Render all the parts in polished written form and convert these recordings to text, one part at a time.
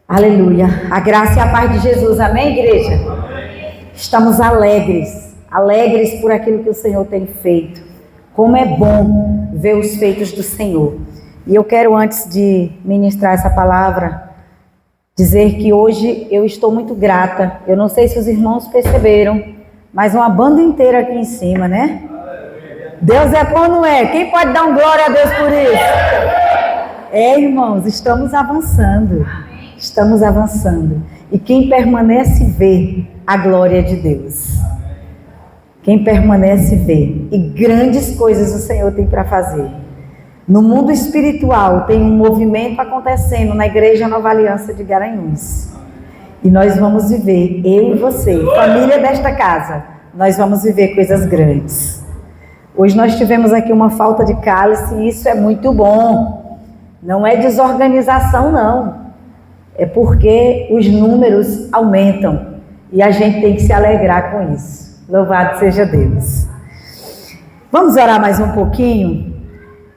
Aleluia. A graça e a paz de Jesus. Amém, igreja? Estamos alegres por aquilo que o Senhor tem feito. Como é bom ver os feitos do Senhor. E eu quero, antes de ministrar essa palavra, dizer que hoje eu estou muito grata. Eu não sei se os irmãos perceberam, mas uma banda inteira aqui em cima, né? Deus é bom, não é? Quem pode dar um glória a Deus por isso? É, irmãos, estamos avançando. Estamos avançando. E quem permanece vê a glória de Deus. Quem permanece vê. E grandes coisas o Senhor tem para fazer. No mundo espiritual tem um movimento acontecendo na Igreja Nova Aliança de Garanhuns. E nós vamos viver, eu e você, família desta casa, nós vamos viver coisas grandes. Hoje nós tivemos aqui uma falta de cálice e isso é muito bom. Não é desorganização, não. É porque os números aumentam e a gente tem que se alegrar com isso. Louvado seja Deus. Vamos orar mais um pouquinho?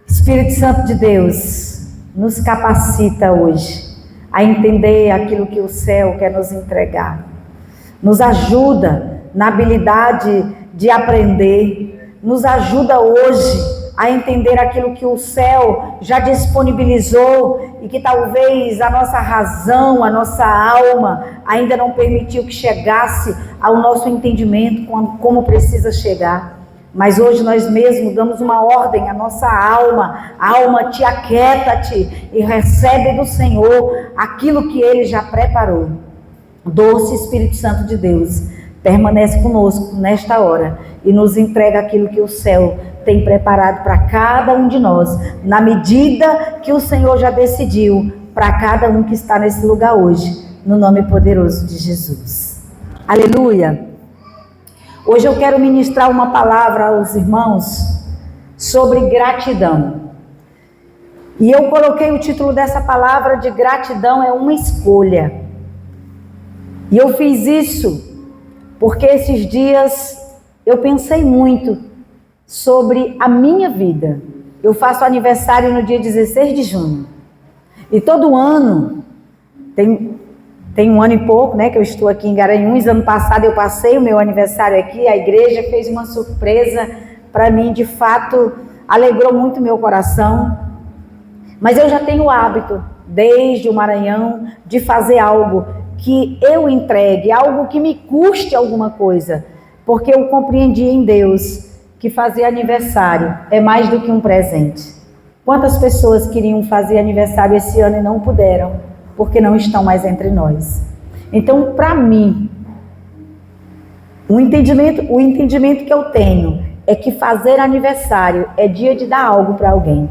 Espírito Santo de Deus, nos capacita hoje a entender aquilo que o céu quer nos entregar. Nos ajuda na habilidade de aprender. Nos ajuda hoje a entender aquilo que o céu já disponibilizou e que talvez a nossa razão, a nossa alma ainda não permitiu que chegasse ao nosso entendimento como precisa chegar. Mas hoje nós mesmos damos uma ordem à nossa alma. Alma, te aquieta-te e recebe do Senhor aquilo que Ele já preparou. Doce Espírito Santo de Deus, permanece conosco nesta hora e nos entrega aquilo que o céu tem preparado para cada um de nós, na medida que o Senhor já decidiu para cada um que está nesse lugar hoje, no nome poderoso de Jesus. Aleluia! Hoje eu quero ministrar uma palavra aos irmãos sobre gratidão. E eu coloquei o título dessa palavra de gratidão é uma escolha. E eu fiz isso porque esses dias eu pensei muito sobre a minha vida. Eu faço aniversário no dia 16 de junho. E todo ano, tem um ano e pouco, né, que eu estou aqui em Garanhuns. Ano passado eu passei o meu aniversário aqui, a igreja fez uma surpresa para mim, de fato, alegrou muito meu coração. Mas eu já tenho o hábito, desde o Maranhão, de fazer algo que eu entregue, algo que me custe alguma coisa, porque eu compreendi em Deus que fazer aniversário é mais do que um presente. Quantas pessoas queriam fazer aniversário esse ano e não puderam, porque não estão mais entre nós. Então, para mim, o entendimento que eu tenho é que fazer aniversário é dia de dar algo para alguém.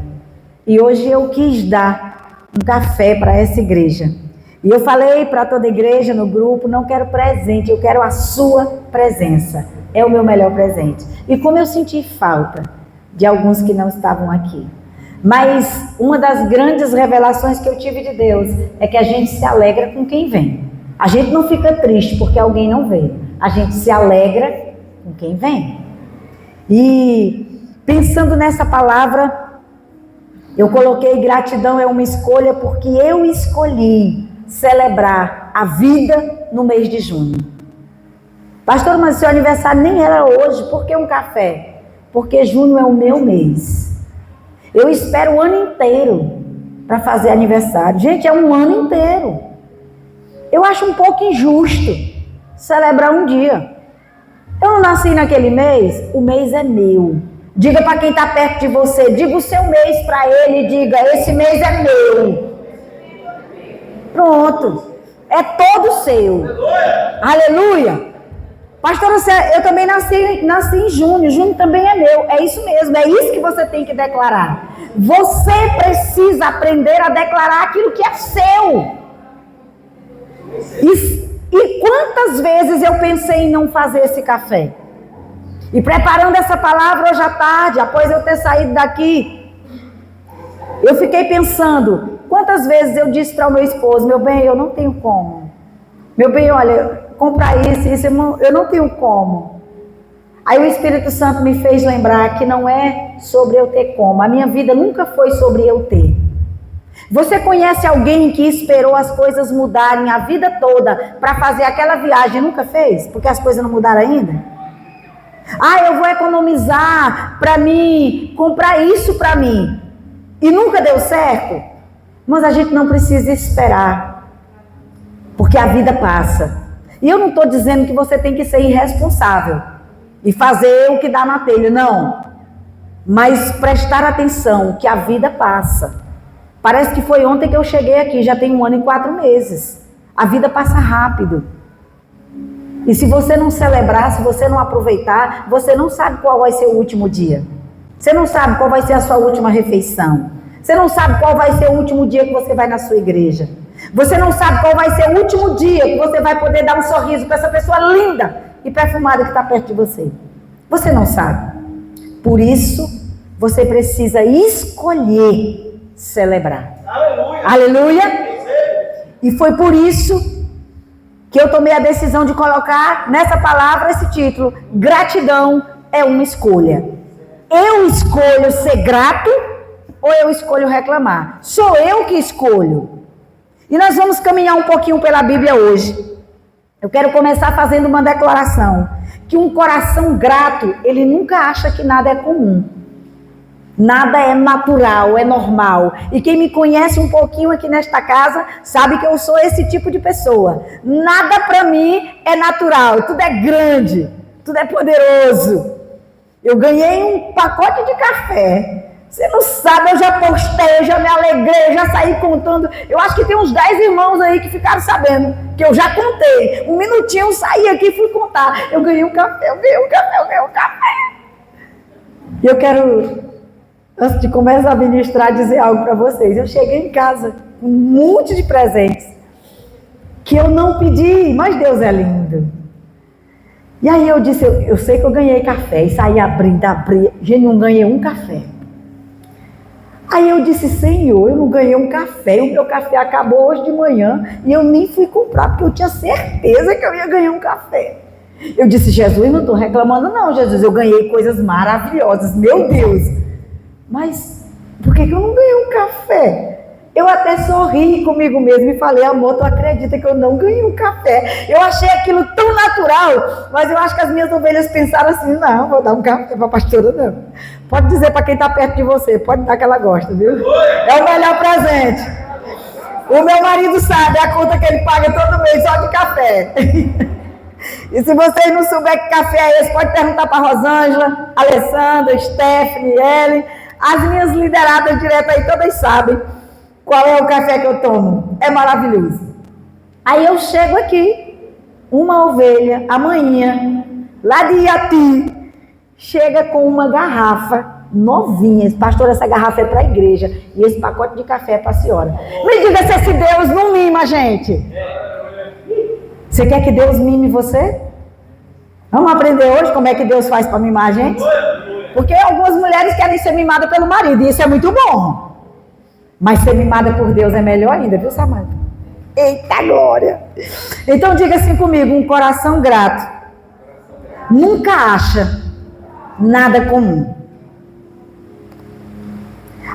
E hoje eu quis dar um café para essa igreja. E eu falei para toda a igreja no grupo, não quero presente, eu quero a sua presença. É o meu melhor presente. E como eu senti falta de alguns que não estavam aqui. Mas uma das grandes revelações que eu tive de Deus é que a gente se alegra com quem vem. A gente não fica triste porque alguém não veio. A gente se alegra com quem vem. E pensando nessa palavra, eu coloquei gratidão é uma escolha porque eu escolhi celebrar a vida no mês de junho. Pastor, mas seu aniversário nem era hoje, por que um café? Porque junho é o meu mês. Eu espero o ano inteiro para fazer aniversário. Gente, é um ano inteiro. Eu acho um pouco injusto celebrar um dia. Eu não nasci naquele mês, o mês é meu. Diga para quem está perto de você, diga o seu mês para ele, diga, esse mês é meu. Pronto, é todo seu. Aleluia. Pastor, eu também nasci em junho, junho também é meu. É isso mesmo, é isso que você tem que declarar. Você precisa aprender a declarar aquilo que é seu. E quantas vezes eu pensei em não fazer esse café? E preparando essa palavra hoje à tarde, após eu ter saído daqui, eu fiquei pensando, quantas vezes eu disse para o meu esposo, meu bem, eu não tenho como. Meu bem, olha, comprar isso, eu não tenho como. Aí o Espírito Santo me fez lembrar que não é sobre eu ter como. A minha vida nunca foi sobre eu ter. Você conhece alguém que esperou as coisas mudarem a vida toda para fazer aquela viagem e nunca fez? Porque as coisas não mudaram ainda? Ah, eu vou economizar para mim, comprar isso para mim. E nunca deu certo? Mas a gente não precisa esperar. Porque a vida passa. E eu não estou dizendo que você tem que ser irresponsável e fazer o que dá na telha, não. Mas prestar atenção que a vida passa. Parece que foi ontem que eu cheguei aqui, já tem 1 ano e 4 meses. A vida passa rápido. E se você não celebrar, se você não aproveitar, você não sabe qual vai ser o último dia. Você não sabe qual vai ser a sua última refeição. Você não sabe qual vai ser o último dia que você vai na sua igreja. Você não sabe qual vai ser o último dia que você vai poder dar um sorriso para essa pessoa linda e perfumada que está perto de você. Você não sabe. Por isso, você precisa escolher celebrar. Aleluia! Aleluia! E foi por isso que eu tomei a decisão de colocar nessa palavra esse título: gratidão é uma escolha. Eu escolho ser grato ou eu escolho reclamar? Sou eu que escolho. E nós vamos caminhar um pouquinho pela Bíblia hoje. Eu quero começar fazendo uma declaração, que um coração grato, ele nunca acha que nada é comum. Nada é natural, é normal. E quem me conhece um pouquinho aqui nesta casa, sabe que eu sou esse tipo de pessoa. Nada para mim é natural, tudo é grande, tudo é poderoso. Eu ganhei um pacote de café. Você não sabe, eu já postei, eu já me alegrei, eu já saí contando. Eu acho que tem uns 10 irmãos aí que ficaram sabendo, que eu já contei. Um minutinho eu saí aqui e fui contar. Eu ganhei um café, eu ganhei um café, eu ganhei um café. E eu quero, antes de começar a ministrar, dizer algo para vocês. Eu cheguei em casa com um monte de presentes que eu não pedi, mas Deus é lindo. E aí eu disse, eu sei que eu ganhei café, e saí abrindo, gente, não ganhei um café. Aí eu disse, Senhor, eu não ganhei um café, o meu café acabou hoje de manhã, e eu nem fui comprar, porque eu tinha certeza que eu ia ganhar um café. Eu disse, Jesus, não estou reclamando não, Jesus, eu ganhei coisas maravilhosas, meu Deus. Mas por que eu não ganhei um café? Eu até sorri comigo mesmo e falei, amor, tu acredita que eu não ganhei um café? Eu achei aquilo tão natural, mas eu acho que as minhas ovelhas pensaram assim, não, vou dar um café para a pastora, não. Pode dizer para quem está perto de você, pode dar que ela gosta, viu? É o melhor presente. O meu marido sabe a conta que ele paga todo mês só de café. E se vocês não souberem que café é esse, pode perguntar para a Rosângela, Alessandra, Stephanie, Ellen. As minhas lideradas direto aí todas sabem qual é o café que eu tomo. É maravilhoso. Aí eu chego aqui, uma ovelha, amanhã, lá de Iati, chega com uma garrafa novinha. Pastor, essa garrafa é para a igreja. E esse pacote de café é para a senhora. Me diga se esse Deus não mima a gente. Você quer que Deus mime você? Vamos aprender hoje como é que Deus faz para mimar a gente? Porque algumas mulheres querem ser mimadas pelo marido, e isso é muito bom. Mas ser mimada por Deus é melhor ainda, viu, Samanta? Eita glória! Então diga assim comigo, um coração grato nunca acha nada comum.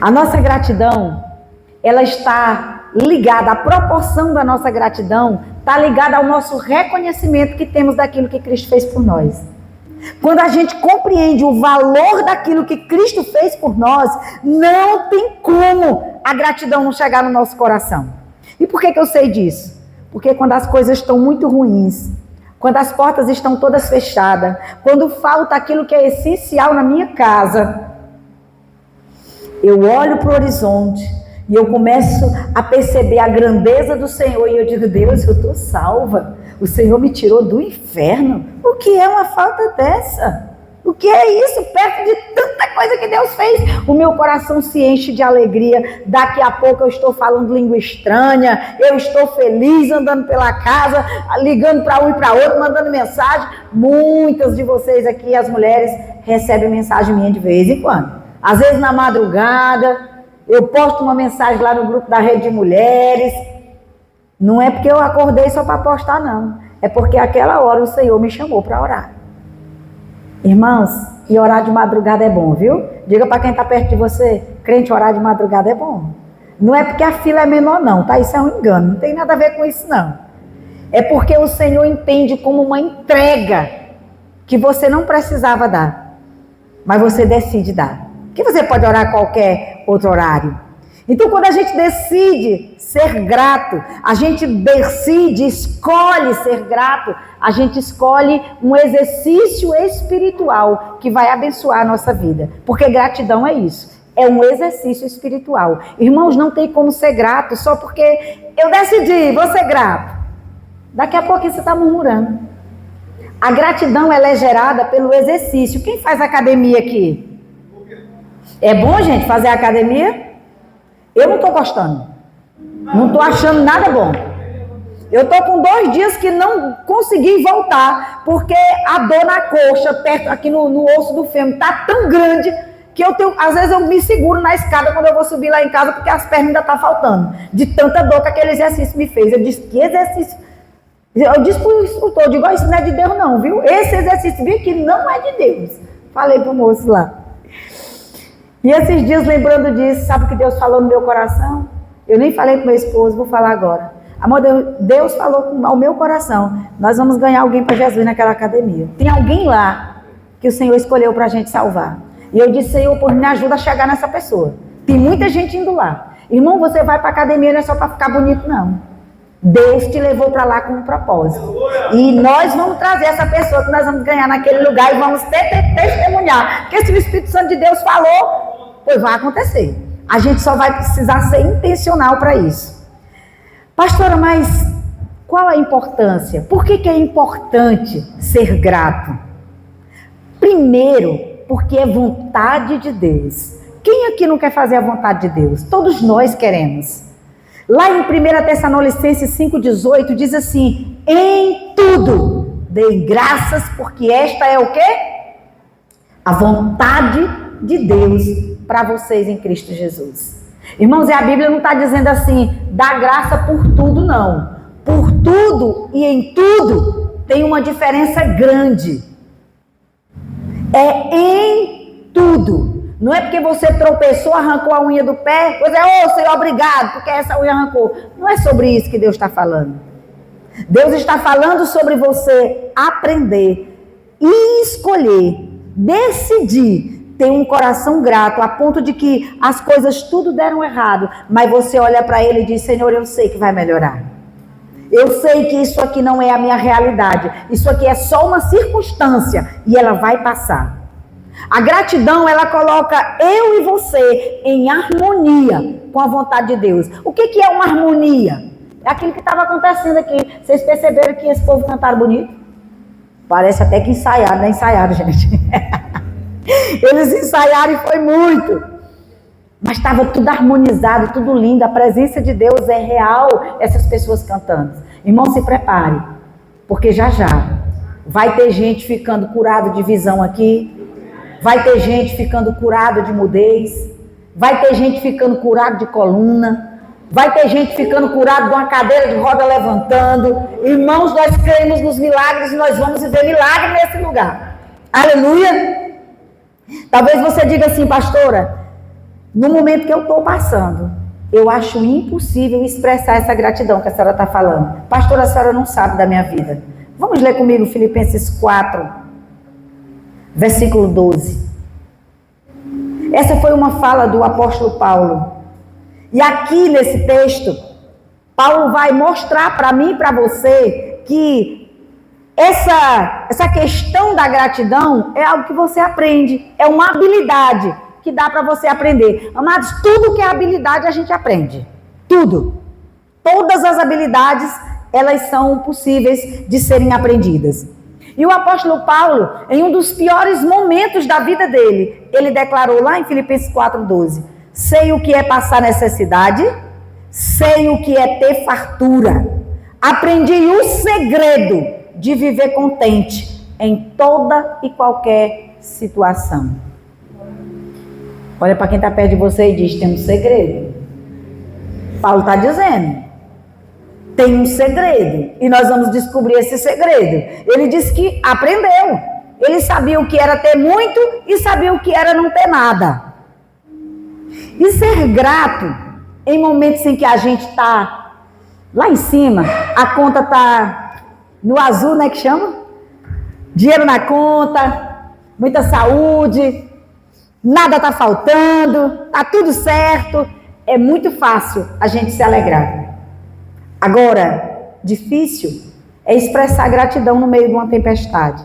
A nossa gratidão, ela está ligada, a proporção da nossa gratidão está ligada ao nosso reconhecimento que temos daquilo que Cristo fez por nós. Quando a gente compreende o valor daquilo que Cristo fez por nós, não tem como a gratidão não chegar no nosso coração. E por que eu sei disso? Porque quando as coisas estão muito ruins, quando as portas estão todas fechadas, quando falta aquilo que é essencial na minha casa, eu olho para o horizonte e eu começo a perceber a grandeza do Senhor e eu digo, Deus, eu estou salva. O Senhor me tirou do inferno. O que é uma falta dessa? O que é isso? Perto de tanta coisa que Deus fez. O meu coração se enche de alegria. Daqui a pouco eu estou falando língua estranha. Eu estou feliz andando pela casa, ligando para um e para outro, mandando mensagem. Muitas de vocês aqui, as mulheres, recebem mensagem minha de vez em quando. Às vezes na madrugada, eu posto uma mensagem lá no grupo da Rede de Mulheres. Não é porque eu acordei só para postar, não. É porque aquela hora o Senhor me chamou para orar. Irmãos, e orar de madrugada é bom, viu? Diga para quem está perto de você, crente, orar de madrugada é bom. Não é porque a fila é menor não, tá? Isso é um engano, não tem nada a ver com isso não. É porque o Senhor entende como uma entrega que você não precisava dar, mas você decide dar. Que você pode orar a qualquer outro horário. Então, quando a gente decide ser grato, a gente decide, escolhe ser grato, a gente escolhe um exercício espiritual que vai abençoar a nossa vida. Porque gratidão é isso, é um exercício espiritual. Irmãos, não tem como ser grato só porque eu decidi, vou ser grato. Daqui a pouco você está murmurando. A gratidão, ela é gerada pelo exercício. Quem faz academia aqui? É bom, gente, fazer academia? Eu não estou gostando. Não estou achando nada bom. Eu estou com 2 dias que não consegui voltar, porque a dor na coxa, perto aqui no osso do fêmur, está tão grande que às vezes eu me seguro na escada quando eu vou subir lá em casa, porque as pernas ainda estão faltando. De tanta dor que aquele exercício me fez. Eu disse, que exercício? Eu disse para o instrutor, eu digo, isso não é de Deus não, viu? Esse exercício, viu, que não é de Deus. Falei para o moço lá. E esses dias, lembrando disso, sabe o que Deus falou no meu coração? Eu nem falei para meu esposo, vou falar agora. Amor, Deus falou ao meu coração, nós vamos ganhar alguém para Jesus naquela academia. Tem alguém lá que o Senhor escolheu para a gente salvar. E eu disse, Senhor, por me ajuda a chegar nessa pessoa. Tem muita gente indo lá. Irmão, você vai para a academia não é só para ficar bonito, não. Deus te levou para lá com um propósito. E nós vamos trazer essa pessoa que nós vamos ganhar naquele lugar e vamos testemunhar. Porque se o Espírito Santo de Deus falou, pois vai acontecer. A gente só vai precisar ser intencional para isso. Pastora, mas qual a importância? Por que é importante ser grato? Primeiro, porque é vontade de Deus. Quem aqui não quer fazer a vontade de Deus? Todos nós queremos. Lá em 1 Tessalonicenses 5,18 diz assim, em tudo deem graças, porque esta é o quê? A vontade de Deus para vocês em Cristo Jesus. Irmãos, e a Bíblia não está dizendo assim, dá graça por tudo, não. Por tudo e em tudo tem uma diferença grande. É em tudo. Não é porque você tropeçou, arrancou a unha do pé, você é, Senhor, obrigado, porque essa unha arrancou. Não é sobre isso que Deus está falando. Deus está falando sobre você aprender e escolher, decidir ter um coração grato, a ponto de que as coisas tudo deram errado, mas você olha para ele e diz, Senhor, eu sei que vai melhorar. Eu sei que isso aqui não é a minha realidade, isso aqui é só uma circunstância e ela vai passar. A gratidão, ela coloca eu e você em harmonia com a vontade de Deus. O que é uma harmonia? É aquilo que estava acontecendo aqui. Vocês perceberam que esse povo cantaram bonito? Parece até que ensaiaram, não é ensaiaram, gente. Eles ensaiaram e foi muito. Mas estava tudo harmonizado, tudo lindo. A presença de Deus é real, essas pessoas cantando. Irmão, se prepare, porque já vai ter gente ficando curado de visão aqui. Vai ter gente ficando curado de mudez, vai ter gente ficando curado de coluna, vai ter gente ficando curado de uma cadeira de roda levantando. Irmãos, nós cremos nos milagres e nós vamos viver milagre nesse lugar. Aleluia! Talvez você diga assim, pastora, no momento que eu estou passando, eu acho impossível expressar essa gratidão que a senhora está falando. Pastora, a senhora não sabe da minha vida. Vamos ler comigo Filipenses 4. Versículo 12. Essa foi uma fala do apóstolo Paulo. E aqui nesse texto, Paulo vai mostrar para mim e para você que essa questão da gratidão é algo que você aprende. É uma habilidade que dá para você aprender. Amados, tudo que é habilidade a gente aprende. Tudo. Todas as habilidades, elas são possíveis de serem aprendidas. E o apóstolo Paulo, em um dos piores momentos da vida dele, ele declarou lá em Filipenses 4,12, sei o que é passar necessidade, sei o que é ter fartura, aprendi o segredo de viver contente em toda e qualquer situação. Olha para quem está perto de você e diz, tem um segredo. Paulo está dizendo, tem um segredo, e nós vamos descobrir esse segredo. Ele disse que aprendeu, ele sabia o que era ter muito e sabia o que era não ter nada. E ser grato em momentos em que a gente está lá em cima, a conta está no azul, né, que chama? Dinheiro na conta, muita saúde, nada está faltando, está tudo certo. É muito fácil a gente se alegrar. Agora, difícil é expressar gratidão no meio de uma tempestade.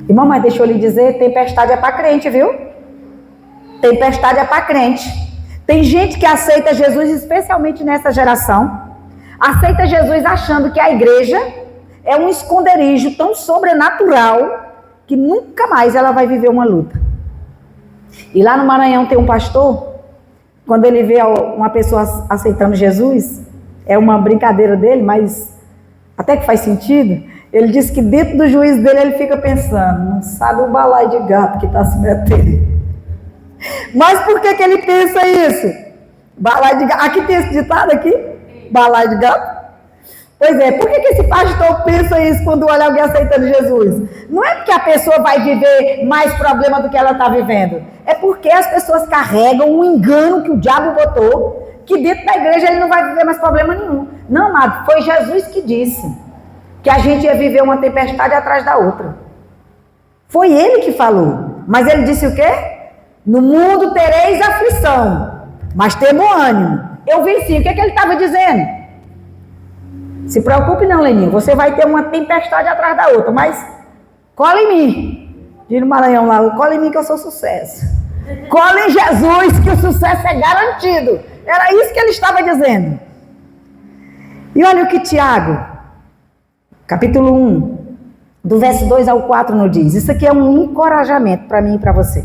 Irmão, mas deixa eu lhe dizer, tempestade é para crente, viu? Tempestade é para crente. Tem gente que aceita Jesus, especialmente nessa geração, aceita Jesus achando que a igreja é um esconderijo tão sobrenatural que nunca mais ela vai viver uma luta. E lá no Maranhão tem um pastor, quando ele vê uma pessoa aceitando Jesus, é uma brincadeira dele, mas até que faz sentido. Ele diz que dentro do juízo dele ele fica pensando, não sabe o balaio de gato que está se metendo. Mas por que ele pensa isso? Balaio de gato. Aqui tem esse ditado aqui? Balaio de gato? Pois é, por que esse pastor pensa isso quando olha alguém aceitando Jesus? Não é porque a pessoa vai viver mais problema do que ela está vivendo. É porque as pessoas carregam um engano que o diabo botou, que dentro da igreja ele não vai viver mais problema nenhum. Não, amado, foi Jesus que disse que a gente ia viver uma tempestade atrás da outra. Foi ele que falou. Mas ele disse o quê? No mundo tereis aflição, mas temo ânimo. Eu venci. O que ele estava dizendo? Se preocupe não, Leninho, você vai ter uma tempestade atrás da outra, mas cola em mim. Diz no Maranhão lá, cola em mim que eu sou sucesso. Cola em Jesus que o sucesso é garantido. Era isso que ele estava dizendo. E olha o que Tiago, capítulo 1, do verso 2 ao 4 nos diz. Isso aqui é um encorajamento para mim e para você.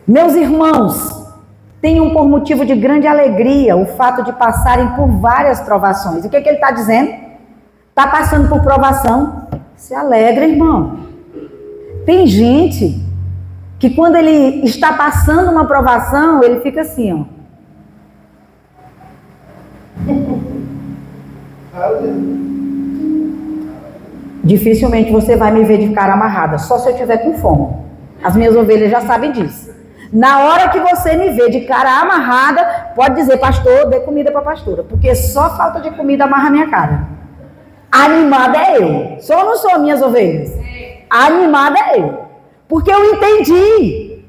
Meus irmãos, tenham por motivo de grande alegria o fato de passarem por várias provações. O que ele está dizendo? Está passando por provação? Se alegra, irmão. Tem gente que quando ele está passando uma provação, ele fica assim, ó. Dificilmente você vai me ver de cara amarrada, só se eu tiver com fome. As minhas ovelhas já sabem disso. Na hora que você me vê de cara amarrada, pode dizer, pastor, dê comida para a pastora, porque só falta de comida amarra a minha cara. Animada é eu. Só não sou minhas ovelhas. Animada é eu. Porque eu entendi.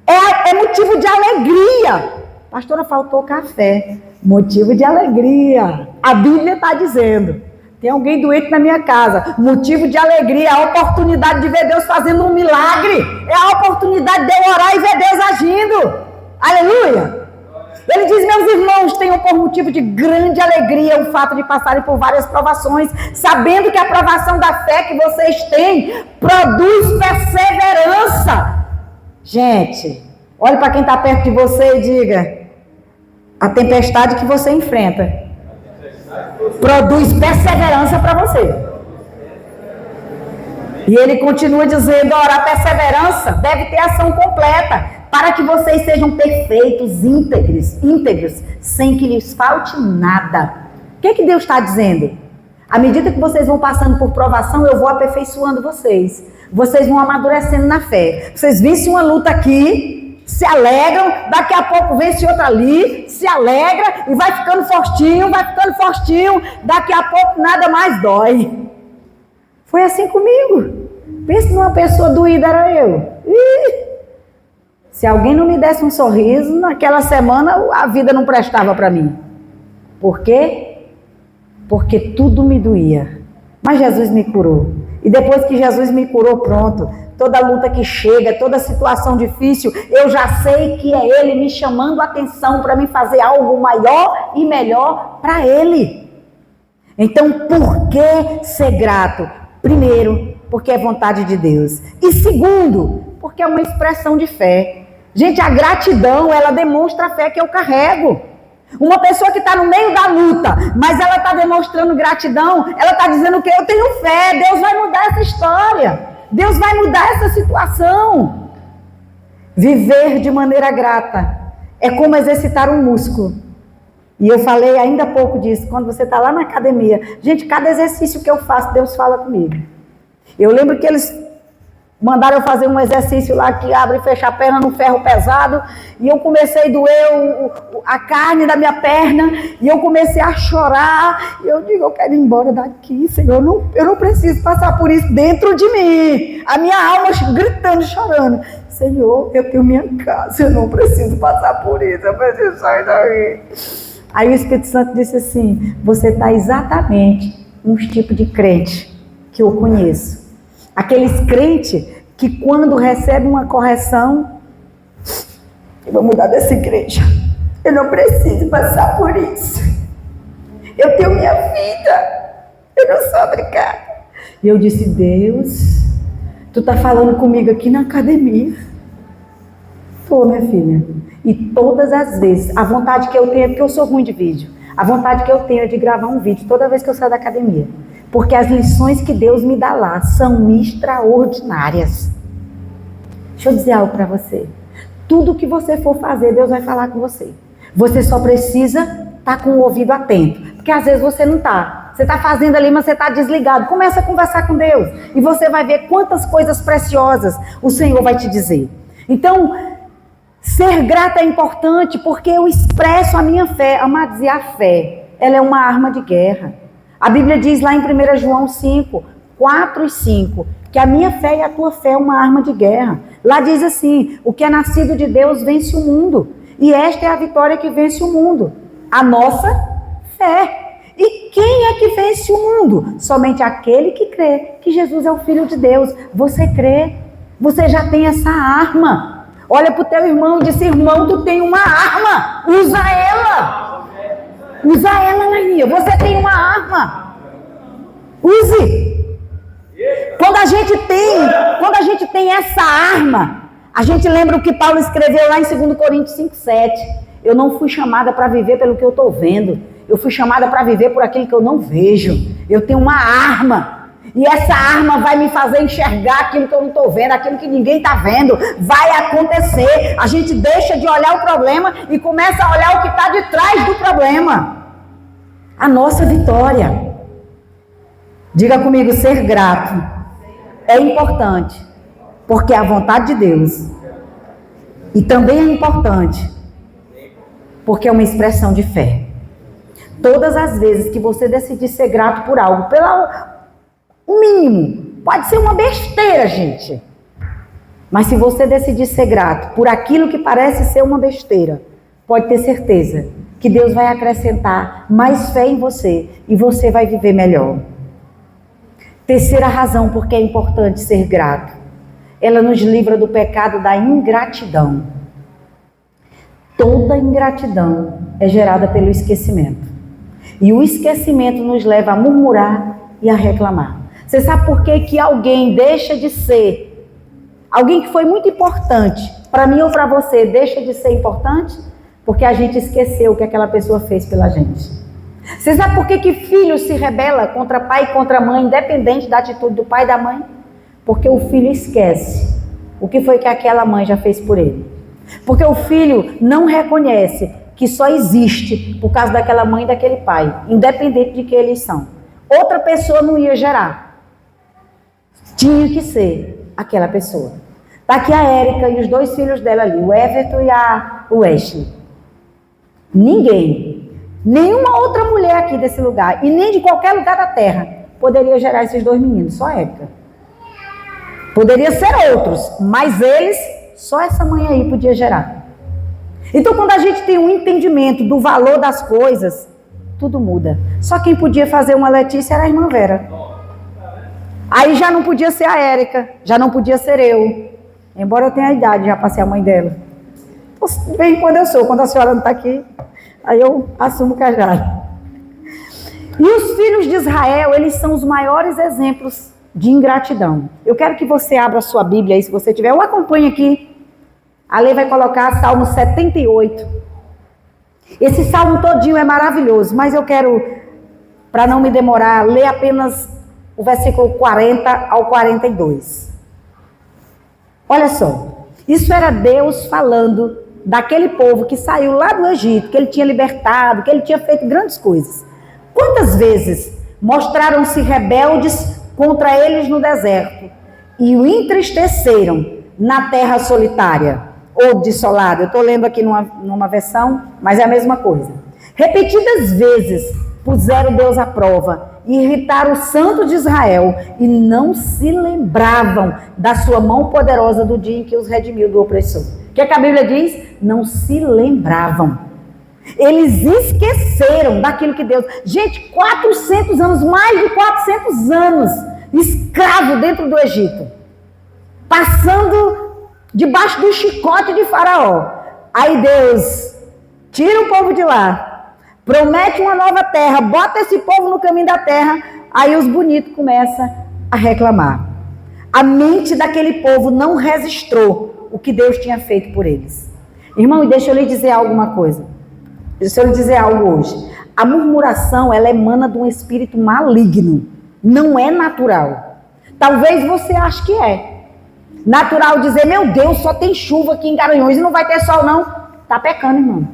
É motivo de alegria. Pastora, faltou café. Motivo de alegria. A Bíblia está dizendo. Tem alguém doente na minha casa. Motivo de alegria. A oportunidade de ver Deus fazendo um milagre. É a oportunidade de eu orar e ver Deus agindo. Aleluia. Ele diz, meus irmãos, tenham por motivo de grande alegria o fato de passarem por várias provações, sabendo que a provação da fé que vocês têm produz perseverança. Gente, olhe para quem está perto de você e diga, a tempestade que você enfrenta produz perseverança para você. E ele continua dizendo, ora, a perseverança deve ter ação completa, para que vocês sejam perfeitos, íntegros, sem que lhes falte nada. O que Deus está dizendo? À medida que vocês vão passando por provação, eu vou aperfeiçoando vocês. Vocês vão amadurecendo na fé. Vocês vencem uma luta aqui, se alegram, daqui a pouco vence outra ali, se alegra e vai ficando fortinho, daqui a pouco nada mais dói. Foi assim comigo. Pensa numa pessoa doída, era eu. Se alguém não me desse um sorriso, naquela semana a vida não prestava para mim. Por quê? Porque tudo me doía. Mas Jesus me curou. E depois que Jesus me curou, pronto. Toda luta que chega, toda situação difícil, eu já sei que é Ele me chamando a atenção para me fazer algo maior e melhor para Ele. Então, por que ser grato? Primeiro, porque é vontade de Deus. E segundo, porque é uma expressão de fé. Gente, a gratidão, ela demonstra a fé que eu carrego. Uma pessoa que está no meio da luta, mas ela está demonstrando gratidão, ela está dizendo que eu tenho fé, Deus vai mudar essa história, Deus vai mudar essa situação. Viver de maneira grata é como exercitar um músculo. E eu falei ainda há pouco disso, quando você está lá na academia. Gente, cada exercício que eu faço, Deus fala comigo. Eu lembro que eles Mandaram eu fazer um exercício lá que abre e fecha a perna no ferro pesado. E eu comecei a doer a carne da minha perna. E eu comecei a chorar. E eu digo, eu quero ir embora daqui, Senhor. Eu não preciso passar por isso dentro de mim. A minha alma gritando, chorando. Senhor, eu tenho minha casa. Eu não preciso passar por isso. Eu preciso sair daí. Aí o Espírito Santo disse assim, você está exatamente um tipo de crente que eu conheço. Aqueles crentes que quando recebem uma correção, eu vou mudar dessa igreja. Eu não preciso passar por isso. Eu tenho minha vida. Eu não sou obrigada. E eu disse, Deus, tu tá falando comigo aqui na academia. Tô, minha filha. E todas as vezes, a vontade que eu tenho, é porque eu sou ruim de vídeo, a vontade que eu tenho é de gravar um vídeo toda vez que eu saio da academia. Porque as lições que Deus me dá lá são extraordinárias. Deixa eu dizer algo para você. Tudo que você for fazer, Deus vai falar com você. Você só precisa estar com o ouvido atento. Porque às vezes você não está. Você está fazendo ali, mas você está desligado. Começa a conversar com Deus. E você vai ver quantas coisas preciosas o Senhor vai te dizer. Então, ser grato é importante porque eu expresso a minha fé. Amados, e a fé, ela é uma arma de guerra. A Bíblia diz lá em 1 João 5, 4 e 5, que a minha fé e a tua fé é uma arma de guerra. Lá diz assim, o que é nascido de Deus vence o mundo. E esta é a vitória que vence o mundo, a nossa fé. E quem é que vence o mundo? Somente aquele que crê que Jesus é o Filho de Deus. Você crê? Você já tem essa arma. Olha para o teu irmão e diz, irmão, tu tem uma arma, usa ela. Usa ela, Lainha. Você tem uma arma. Use. Quando a gente tem essa arma, a gente lembra o que Paulo escreveu lá em 2 Coríntios 5:7. Eu não fui chamada para viver pelo que eu estou vendo. Eu fui chamada para viver por aquilo que eu não vejo. Eu tenho uma arma. E essa arma vai me fazer enxergar aquilo que eu não estou vendo, aquilo que ninguém está vendo. Vai acontecer. A gente deixa de olhar o problema e começa a olhar o que está de trás do problema. A nossa vitória. Diga comigo, ser grato é importante, porque é a vontade de Deus. E também é importante, porque é uma expressão de fé. Todas as vezes que você decidir ser grato por algo, o mínimo, pode ser uma besteira, gente. Mas se você decidir ser grato por aquilo que parece ser uma besteira, pode ter certeza que Deus vai acrescentar mais fé em você e você vai viver melhor. Terceira razão porque é importante ser grato. Ela nos livra do pecado da ingratidão. Toda ingratidão é gerada pelo esquecimento. E o esquecimento nos leva a murmurar e a reclamar. Você sabe por que alguém deixa de ser, alguém que foi muito importante, para mim ou para você, deixa de ser importante? Porque a gente esqueceu o que aquela pessoa fez pela gente. Você sabe por que filho se rebela contra pai e contra mãe, independente da atitude do pai e da mãe? Porque o filho esquece o que foi que aquela mãe já fez por ele. Porque o filho não reconhece que só existe por causa daquela mãe e daquele pai, independente de quem eles são. Outra pessoa não ia gerar. Tinha que ser aquela pessoa. Está aqui a Érica e os dois filhos dela ali, o Everton e o Ashley. Nenhuma outra mulher aqui desse lugar, e nem de qualquer lugar da terra, poderia gerar esses dois meninos, só a Érica. Poderia ser outros, mas eles, só essa mãe aí podia gerar. Então quando a gente tem um entendimento do valor das coisas, tudo muda. Só quem podia fazer uma Letícia era a irmã Vera. Aí já não podia ser a Érica, já não podia ser eu. Embora eu tenha a idade já para ser a mãe dela. De vez em quando eu sou, quando a senhora não está aqui, aí eu assumo o cajado. E os filhos de Israel, eles são os maiores exemplos de ingratidão. Eu quero que você abra a sua Bíblia aí, se você tiver, ou acompanhe aqui. A Lei vai colocar Salmo 78. Esse salmo todinho é maravilhoso, mas eu quero, para não me demorar, ler apenas o versículo 40 ao 42. Olha só, isso era Deus falando daquele povo que saiu lá do Egito, que ele tinha libertado, que ele tinha feito grandes coisas. Quantas vezes mostraram-se rebeldes contra eles no deserto e o entristeceram na terra solitária ou desolada. Eu estou lendo aqui numa versão, mas é a mesma coisa. Repetidas vezes puseram Deus à prova, irritaram o Santo de Israel e não se lembravam da sua mão poderosa do dia em que os redimiu do opressor. O que a Bíblia diz? Não se lembravam. Eles esqueceram daquilo que Deus... Gente, 400 anos, mais de 400 anos, escravo dentro do Egito, passando debaixo do chicote de Faraó. Aí Deus tira o povo de lá, promete uma nova terra, bota esse povo no caminho da terra, aí os bonitos começam a reclamar. A mente daquele povo não registrou o que Deus tinha feito por eles. Irmão, e deixa eu lhe dizer alguma coisa. Deixa eu lhe dizer algo hoje. A murmuração, ela emana de um espírito maligno. Não é natural. Talvez você ache que é. Natural dizer, meu Deus, só tem chuva aqui em Garanhuns e não vai ter sol não. Tá pecando, irmão.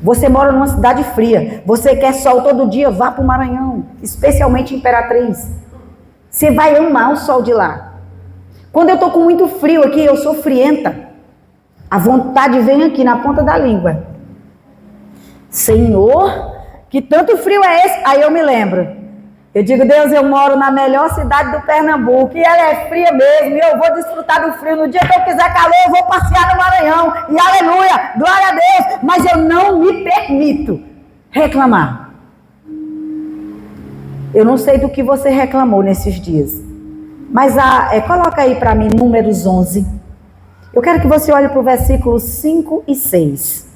Você mora numa cidade fria. Você quer sol todo dia, vá para o Maranhão. Especialmente Imperatriz. Você vai amar o sol de lá. Quando eu estou com muito frio aqui, eu sou frienta. A vontade vem aqui na ponta da língua. Senhor, que tanto frio é esse? Aí eu me lembro. Eu digo, Deus, eu moro na melhor cidade do Pernambuco e ela é fria mesmo, e eu vou desfrutar do frio. No dia que eu quiser calor, eu vou passear no Maranhão. E aleluia, glória a Deus. Mas eu não me permito reclamar. Eu não sei do que você reclamou nesses dias. Mas coloca aí para mim Números 11. Eu quero que você olhe para o versículo 5 e 6.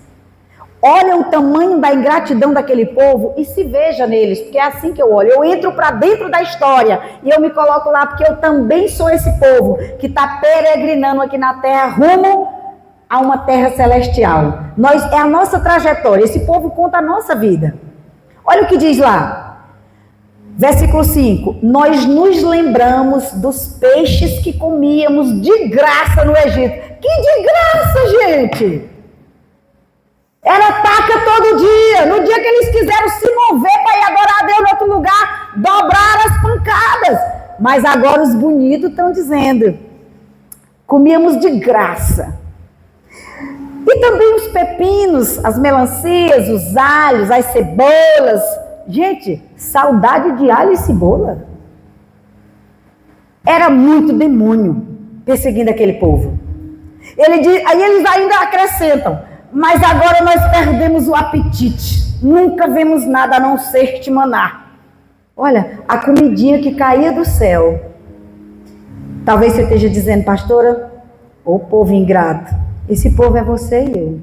Olha o tamanho da ingratidão daquele povo e se veja neles, porque é assim que eu olho. Eu entro para dentro da história e eu me coloco lá, porque eu também sou esse povo que está peregrinando aqui na terra, rumo a uma terra celestial. É a nossa trajetória, esse povo conta a nossa vida. Olha o que diz lá, versículo 5. Nós nos lembramos dos peixes que comíamos de graça no Egito. Que de graça, gente! Era taca todo dia. No dia que eles quiseram se mover para ir adorar a Deus em outro lugar, dobraram as pancadas. Mas agora os bonitos estão dizendo, comíamos de graça. E também os pepinos, as melancias, os alhos, as cebolas. Gente, saudade de alho e cebola. Era muito demônio perseguindo aquele povo. Aí eles ainda acrescentam, mas agora nós perdemos o apetite. Nunca vemos nada a não ser te maná. Olha, a comidinha que caía do céu. Talvez você esteja dizendo, pastora, ô povo ingrato, esse povo é você e eu.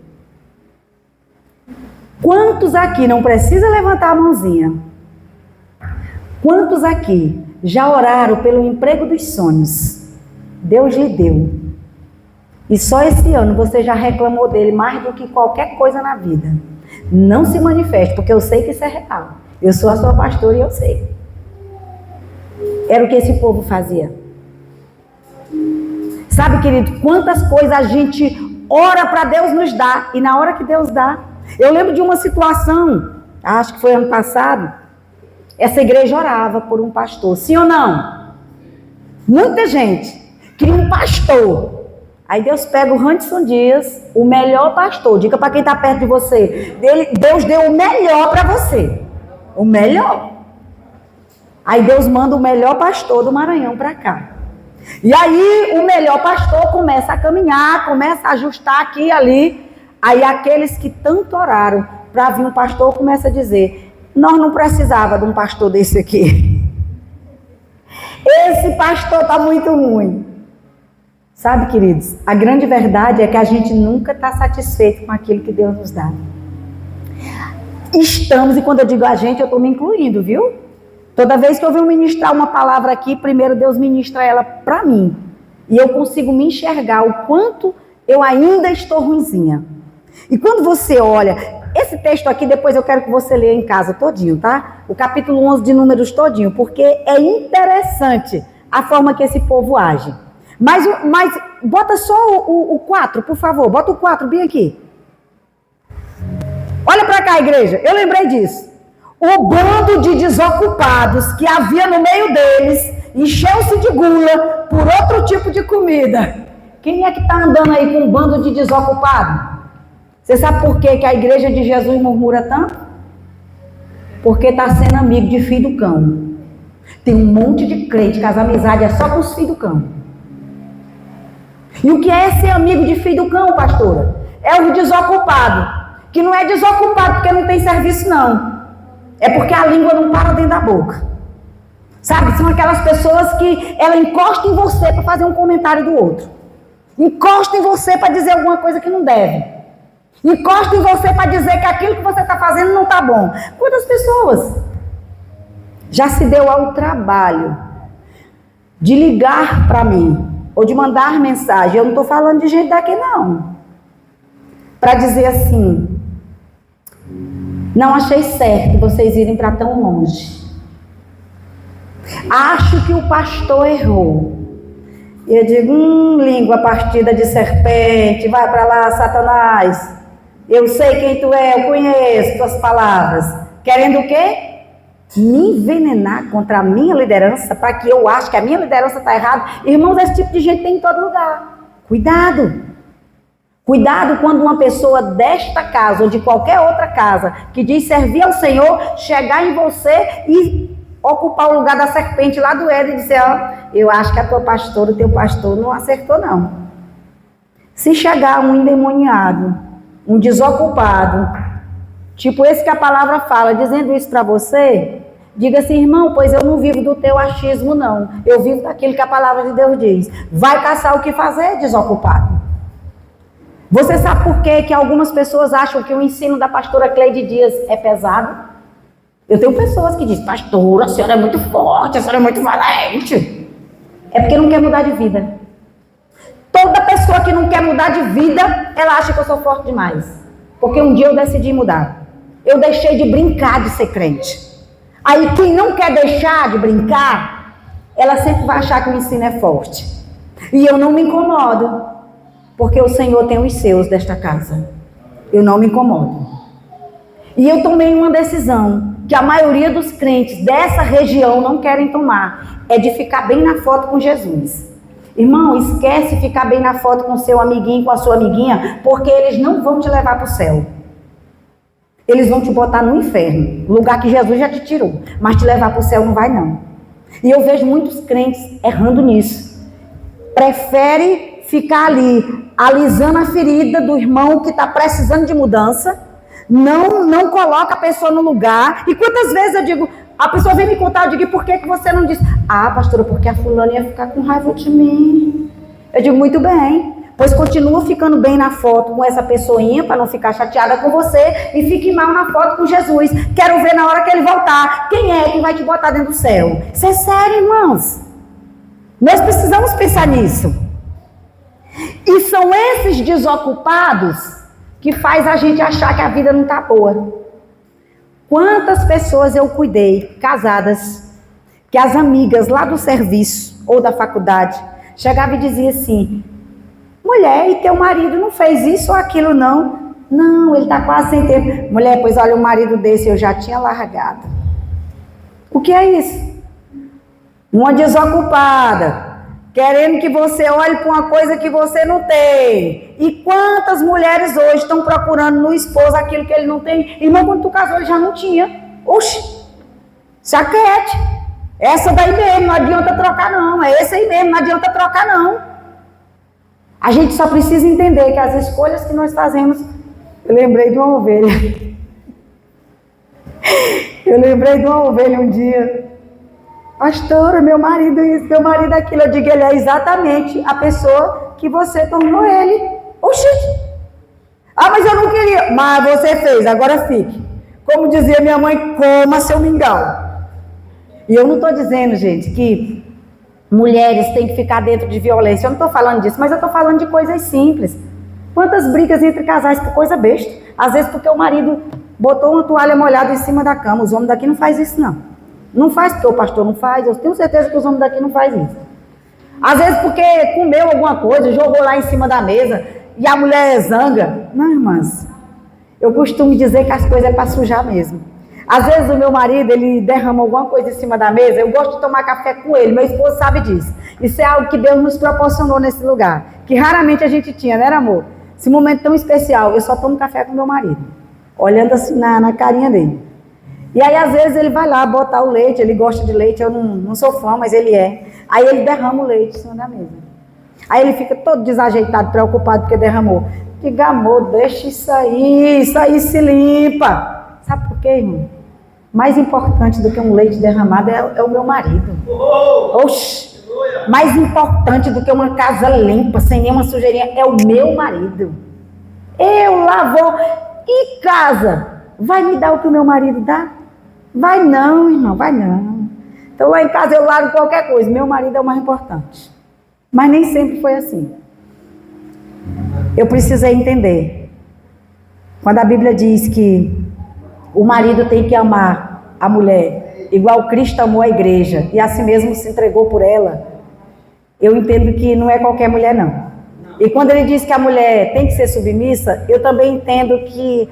Quantos aqui não precisa levantar a mãozinha? Quantos aqui já oraram pelo emprego dos sonhos? Deus lhe deu. E só esse ano você já reclamou dele mais do que qualquer coisa na vida. Não se manifeste, porque eu sei que isso é real. Eu sou a sua pastora e eu sei. Era o que esse povo fazia. Sabe, querido, quantas coisas a gente ora para Deus nos dar, e na hora que Deus dá. Eu lembro de uma situação, acho que foi ano passado, essa igreja orava por um pastor, sim ou não? Muita gente queria um pastor. Aí Deus pega o Randerson Dias, o melhor pastor. Diga para quem está perto de você. Deus deu o melhor para você. O melhor. Aí Deus manda o melhor pastor do Maranhão para cá. E aí o melhor pastor começa a caminhar, começa a ajustar aqui e ali. Aí aqueles que tanto oraram para vir um pastor começam a dizer, nós não precisava de um pastor desse aqui. Esse pastor está muito ruim. Sabe, queridos, a grande verdade é que a gente nunca está satisfeito com aquilo que Deus nos dá. Estamos, e quando eu digo a gente, eu estou me incluindo, viu? Toda vez que eu venho ministrar uma palavra aqui, primeiro Deus ministra ela para mim. E eu consigo me enxergar o quanto eu ainda estou ruinzinha. E quando você olha, esse texto aqui, depois eu quero que você leia em casa todinho, tá? O capítulo 11 de Números todinho, porque é interessante a forma que esse povo age. Mas bota só o 4, por favor. Bota o 4 bem aqui. Olha para cá, igreja. Eu lembrei disso. O bando de desocupados que havia no meio deles encheu-se de gula por outro tipo de comida. Quem é que está andando aí com um bando de desocupado? Você sabe por que a igreja de Jesus murmura tanto? Porque está sendo amigo de filho do cão. Tem um monte de crente que as amizades é só com os filhos do cão. E o que é ser amigo de filho do cão, pastora? É o desocupado. Que não é desocupado porque não tem serviço, não. É porque a língua não para dentro da boca. Sabe? São aquelas pessoas que ela encosta em você para fazer um comentário do outro. Encosta em você para dizer alguma coisa que não deve. Encosta em você para dizer que aquilo que você está fazendo não está bom. Quantas pessoas já se deu ao trabalho de ligar para mim ou de mandar mensagem? Eu não estou falando de gente daqui, não. Para dizer assim: não achei certo vocês irem para tão longe. Acho que o pastor errou. Eu digo, língua partida de serpente, vai para lá, Satanás. Eu sei quem tu é, eu conheço tuas palavras. Querendo o quê? Me envenenar contra a minha liderança, para que eu ache que a minha liderança está errada. Irmãos, esse tipo de gente tem em todo lugar. Cuidado. Cuidado quando uma pessoa desta casa ou de qualquer outra casa que diz servir ao Senhor, chegar em você e ocupar o lugar da serpente lá do Éden e dizer: eu acho que a tua pastora, o teu pastor não acertou, não. Se chegar um endemoniado, um desocupado, tipo esse que a palavra fala, dizendo isso para você, diga assim: irmão, pois eu não vivo do teu achismo, não. Eu vivo daquilo que a palavra de Deus diz. Vai caçar o que fazer, desocupado. Você sabe por que algumas pessoas acham que o ensino da pastora Cleide Dias é pesado? Eu tenho pessoas que dizem: pastora, a senhora é muito forte, a senhora é muito valente. É porque não quer mudar de vida. Toda pessoa que não quer mudar de vida, ela acha que eu sou forte demais. Porque um dia eu decidi mudar. Eu deixei de brincar de ser crente. Aí quem não quer deixar de brincar, ela sempre vai achar que o ensino é forte. E eu não me incomodo. Porque o Senhor tem os seus desta casa. Eu não me incomodo. E eu tomei uma decisão que a maioria dos crentes dessa região não querem tomar. É de ficar bem na foto com Jesus. Irmão, esquece ficar bem na foto com seu amiguinho, com a sua amiguinha, porque eles não vão te levar para o céu. Eles vão te botar no inferno, lugar que Jesus já te tirou. Mas te levar para o céu não vai, não. E eu vejo muitos crentes errando nisso. Prefere ficar ali, alisando a ferida do irmão que está precisando de mudança, não coloca a pessoa no lugar. E quantas vezes eu digo, a pessoa vem me contar, eu digo: e por que você não disse? Ah, pastora, porque a fulana ia ficar com raiva de mim. Eu digo: muito bem, pois continua ficando bem na foto com essa pessoinha, para não ficar chateada com você, e fique mal na foto com Jesus. Quero ver na hora que ele voltar, quem é que vai te botar dentro do céu. Isso é sério, irmãos. Nós precisamos pensar nisso. E são esses desocupados que faz a gente achar que a vida não está boa. Quantas pessoas eu cuidei, casadas, que as amigas lá do serviço ou da faculdade chegavam e diziam assim: mulher, e teu marido não fez isso ou aquilo, não? Não, ele está quase sem tempo. Mulher, pois olha, um marido desse eu já tinha largado. O que é isso? Uma desocupada, querendo que você olhe para uma coisa que você não tem. E quantas mulheres hoje estão procurando no esposo aquilo que ele não tem? Irmão, quando tu casou, ele já não tinha. Oxi, saquete. Essa daí mesmo, não adianta trocar não. É esse aí mesmo, não adianta trocar não. A gente só precisa entender que as escolhas que nós fazemos... Eu lembrei de uma ovelha. Eu lembrei de uma ovelha um dia. Pastora, meu marido isso, meu marido aquilo. Eu digo: ele é exatamente a pessoa que você tornou ele. Oxi! Ah, mas eu não queria. Mas você fez, agora fique. Como dizia minha mãe, coma seu mingau. E eu não estou dizendo, gente, que mulheres têm que ficar dentro de violência. Eu não estou falando disso, mas eu estou falando de coisas simples. Quantas brigas entre casais por coisa besta? Às vezes porque o marido botou uma toalha molhada em cima da cama. Os homens daqui não fazem isso, não. Não faz porque o pastor não faz. Eu tenho certeza que os homens daqui não fazem isso. Às vezes porque comeu alguma coisa, jogou lá em cima da mesa e a mulher zanga. Não, irmãs. Eu costumo dizer que as coisas é para sujar mesmo. Às vezes o meu marido, ele derrama alguma coisa em cima da mesa, eu gosto de tomar café com ele, meu esposo sabe disso. Isso é algo que Deus nos proporcionou nesse lugar, que raramente a gente tinha, né, amor? Esse momento tão especial, eu só tomo café com meu marido, olhando assim na carinha dele. E aí às vezes ele vai lá botar o leite, ele gosta de leite, eu não sou fã, mas ele é. Aí ele derrama o leite em cima da mesa. Aí ele fica todo desajeitado, preocupado porque derramou. Diga, amor, deixa isso aí se limpa. Sabe por quê, irmão? Mais importante do que um leite derramado é o meu marido. Oxi! Mais importante do que uma casa limpa, sem nenhuma sujeirinha, é o meu marido. Eu lá vou. E casa? Vai me dar o que o meu marido dá? Vai não, irmão, vai não. Então lá em casa eu largo qualquer coisa, meu marido é o mais importante. Mas nem sempre foi assim. Eu precisei entender. Quando a Bíblia diz que o marido tem que amar a mulher igual Cristo amou a igreja e a si mesmo se entregou por ela, eu entendo que não é qualquer mulher não. E quando ele diz que a mulher tem que ser submissa, eu também entendo que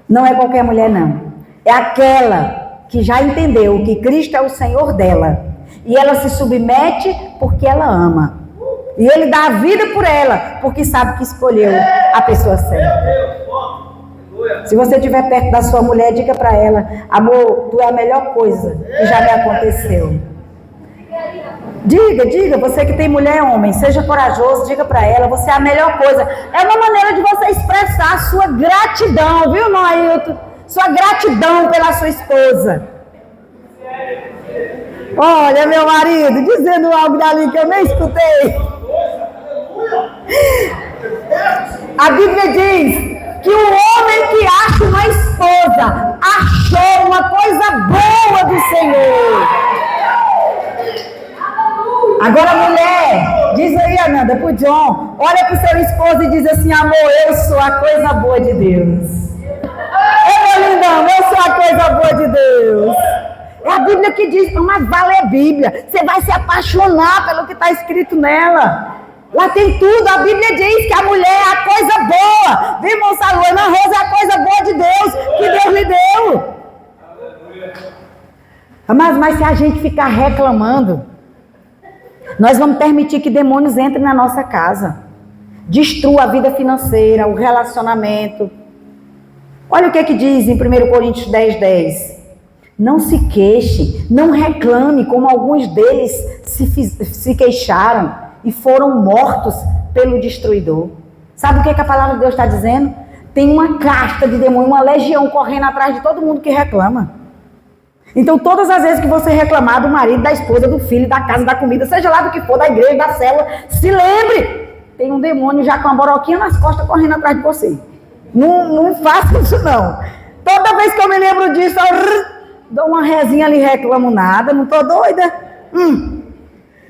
não é qualquer mulher não. É aquela que já entendeu que Cristo é o Senhor dela e ela se submete porque ela ama. E ele dá a vida por ela, porque sabe que escolheu a pessoa certa. Se você estiver perto da sua mulher, diga para ela, amor, tu é a melhor coisa que já me aconteceu. Diga, você que tem mulher, homem, seja corajoso, diga para ela, você é a melhor coisa. É uma maneira de você expressar a sua gratidão, viu, Noailton? Sua gratidão pela sua esposa. Olha, meu marido, dizendo algo dali que eu nem escutei. A Bíblia diz que o homem que acha uma esposa achou uma coisa boa do Senhor. Agora, mulher, diz aí, Ananda, pro John, olha pro seu esposo e diz assim, amor, eu sou a coisa boa de Deus. Meu lindão, eu sou a coisa boa de Deus. É a Bíblia que diz, mas vale a Bíblia, você vai se apaixonar pelo que está escrito nela. Lá tem tudo, a Bíblia diz que a mulher é a coisa boa. Viu, moça Luana Rosa, é a coisa boa de Deus, que Deus lhe deu. Mas se a gente ficar reclamando, nós vamos permitir que demônios entrem na nossa casa. Destrua a vida financeira, o relacionamento. Olha o que diz em 1 Coríntios 10:10. Não se queixe, não reclame como alguns deles se queixaram e foram mortos pelo destruidor. Sabe o que a palavra de Deus está dizendo? Tem uma casta de demônio, uma legião correndo atrás de todo mundo que reclama. Então todas as vezes que você reclamar do marido, da esposa, do filho, da casa, da comida, seja lá do que for, da igreja, da célula, se lembre, tem um demônio já com a boroquinha nas costas correndo atrás de você. Não faça isso não. Toda vez que eu me lembro disso, eu dou uma rezinha ali, reclamo nada, não estou doida.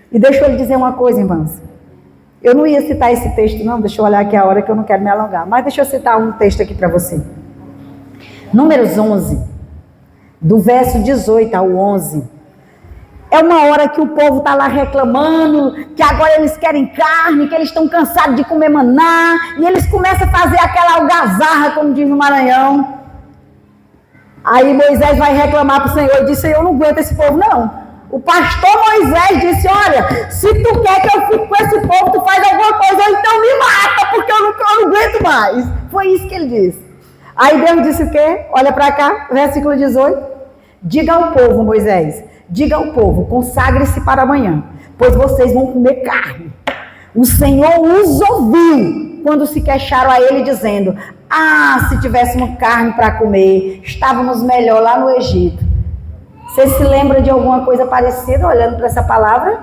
E deixa eu lhe dizer uma coisa, irmãos. Eu não ia citar esse texto não, deixa eu olhar aqui a hora que eu não quero me alongar. Mas deixa eu citar um texto aqui para você. Números 11, do verso 18 ao 11. É uma hora que o povo está lá reclamando, que agora eles querem carne, que eles estão cansados de comer maná, e eles começam a fazer aquela algazarra, como diz no Maranhão. Aí Moisés vai reclamar para o Senhor e diz, Senhor, eu não aguento esse povo não. O pastor Moisés disse, olha, se tu quer que eu fique com esse povo, tu faz alguma coisa, ou então me mata, porque eu não aguento mais. Foi isso que ele disse. Aí Deus disse o quê? Olha para cá, versículo 18. Diga ao povo, Moisés, diga ao povo, consagre-se para amanhã, pois vocês vão comer carne. O Senhor os ouviu quando se queixaram a ele, dizendo, se tivéssemos carne para comer, estávamos melhor lá no Egito. Você se lembra de alguma coisa parecida olhando para essa palavra?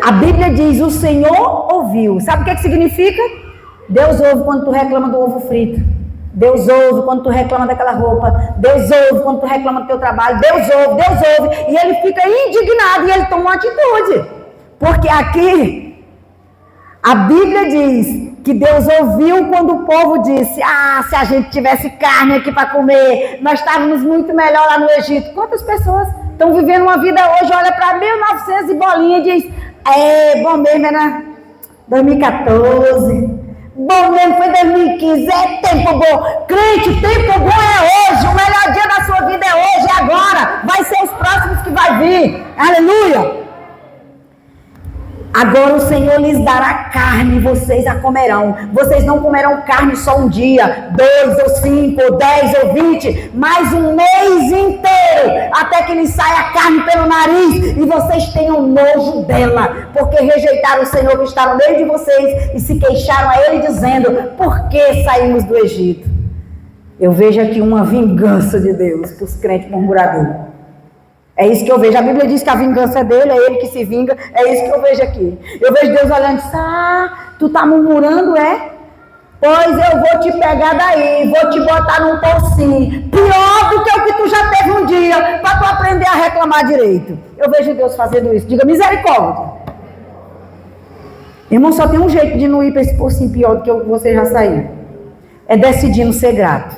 A Bíblia diz, o Senhor ouviu. Sabe o que significa? Deus ouve quando tu reclama do ovo frito. Deus ouve quando tu reclama daquela roupa. Deus ouve quando tu reclama do teu trabalho. Deus ouve. E ele fica indignado e ele toma uma atitude. Porque aqui, a Bíblia diz que Deus ouviu quando o povo disse, se a gente tivesse carne aqui para comer, nós estávamos muito melhor lá no Egito. Quantas pessoas estão vivendo uma vida hoje, olha para 1900 e bolinha e diz, bom mesmo era 2014, Bom mesmo foi 2015, é tempo bom. Crente, tempo bom é hoje. O melhor dia da sua vida é hoje, é agora. Vai ser os próximos que vai vir. Aleluia. Agora o Senhor lhes dará carne, vocês a comerão. Vocês não comerão carne só um dia, 2 ou 5 ou 10 ou 20, mas um mês inteiro, até que lhes saia a carne pelo nariz e vocês tenham nojo dela, porque rejeitaram o Senhor que está no meio de vocês e se queixaram a Ele dizendo: por que saímos do Egito? Eu vejo aqui uma vingança de Deus para os crentes murmuradores. É isso que eu vejo. A Bíblia diz que a vingança é dele, é ele que se vinga. É isso que eu vejo aqui. Eu vejo Deus olhando e diz: tu tá murmurando, é? Pois eu vou te pegar daí, vou te botar num pocinho, pior do que o que tu já teve um dia, para tu aprender a reclamar direito. Eu vejo Deus fazendo isso. Diga misericórdia. Irmão, só tem um jeito de não ir para esse pocinho pior do que você já saiu. É decidindo ser grato.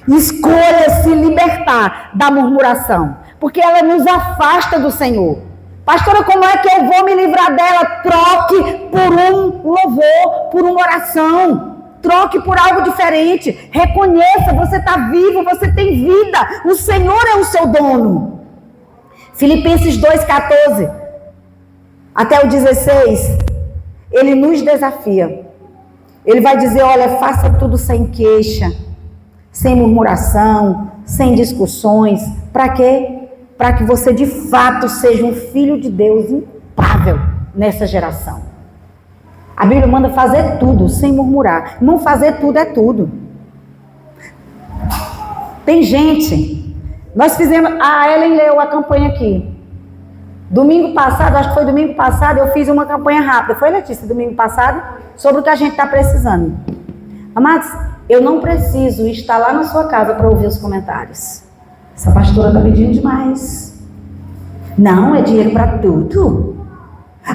Escolha se libertar da murmuração, porque ela nos afasta do Senhor. Pastora, como é que eu vou me livrar dela? Troque por um louvor, por uma oração. Troque por algo diferente. Reconheça, você está vivo, você tem vida. O Senhor é o seu dono. Filipenses 2,14 até o 16, ele nos desafia. Ele vai dizer: olha, faça tudo sem queixa, sem murmuração, sem discussões. Para quê? Para que você de fato seja um filho de Deus impável nessa geração. A Bíblia manda fazer tudo sem murmurar. Não fazer tudo é tudo. Tem gente, nós fizemos, a Ellen leu a campanha aqui. Domingo passado, acho que foi domingo passado, eu fiz uma campanha rápida. Foi, Letícia, domingo passado? Sobre o que a gente está precisando. Amados, eu não preciso estar lá na sua casa para ouvir os comentários. Essa pastora está pedindo demais. Não, é dinheiro para tudo.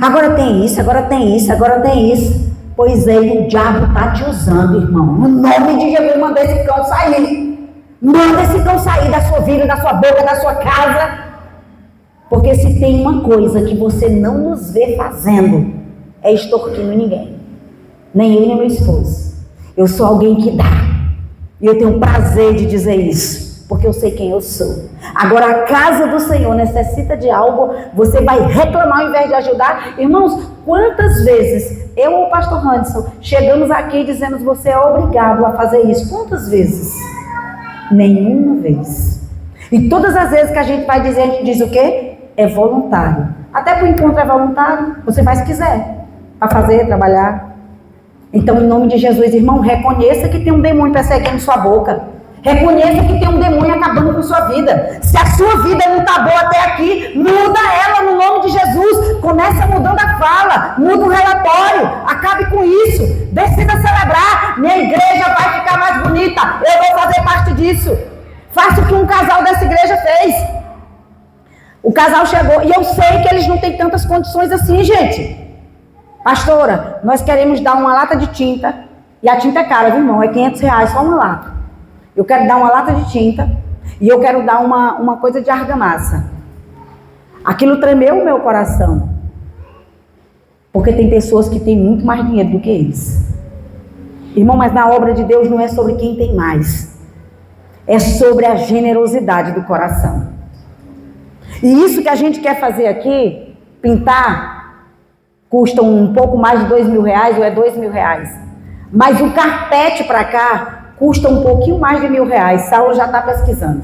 Agora tem isso, agora tem isso, agora tem isso. Pois é, e o diabo está te usando, irmão. No nome de Jesus, manda esse cão sair. Manda esse cão sair da sua vida, da sua boca, da sua casa. Porque se tem uma coisa que você não nos vê fazendo, é extorquindo ninguém. Nem eu, nem meu esposo. Eu sou alguém que dá. E eu tenho prazer de dizer isso. Porque eu sei quem eu sou. Agora a casa do Senhor necessita de algo, você vai reclamar ao invés de ajudar. Irmãos, quantas vezes eu ou o pastor Anderson chegamos aqui e dizemos: você é obrigado a fazer isso? Quantas vezes? Nenhuma vez. E todas as vezes que a gente vai dizer, a gente diz o quê? É voluntário. Até para o encontro é voluntário. Você faz se quiser. Para fazer, trabalhar. Então, em nome de Jesus, irmão, reconheça que tem um demônio perseguindo sua boca. Reconheça que tem um demônio acabando com sua vida. Se a sua vida não está boa até aqui, muda ela no nome de Jesus. Começa mudando a fala, muda o relatório, acabe com isso. Decida celebrar. Minha igreja vai ficar mais bonita. Eu vou fazer parte disso. Faça o que um casal dessa igreja fez. O casal chegou, e eu sei que eles não têm tantas condições assim, gente. Pastora, nós queremos dar uma lata de tinta, e a tinta é cara, viu, irmão? É R$500 só uma lata. Eu quero dar uma lata de tinta e eu quero dar uma coisa de argamassa. Aquilo tremeu o meu coração. Porque tem pessoas que têm muito mais dinheiro do que eles. Irmão, mas na obra de Deus não é sobre quem tem mais. É sobre a generosidade do coração. E isso que a gente quer fazer aqui, pintar, custa um pouco mais de R$2.000 ou é R$2.000. Mas o carpete para cá custa um pouquinho mais de R$1.000. Saulo já está pesquisando.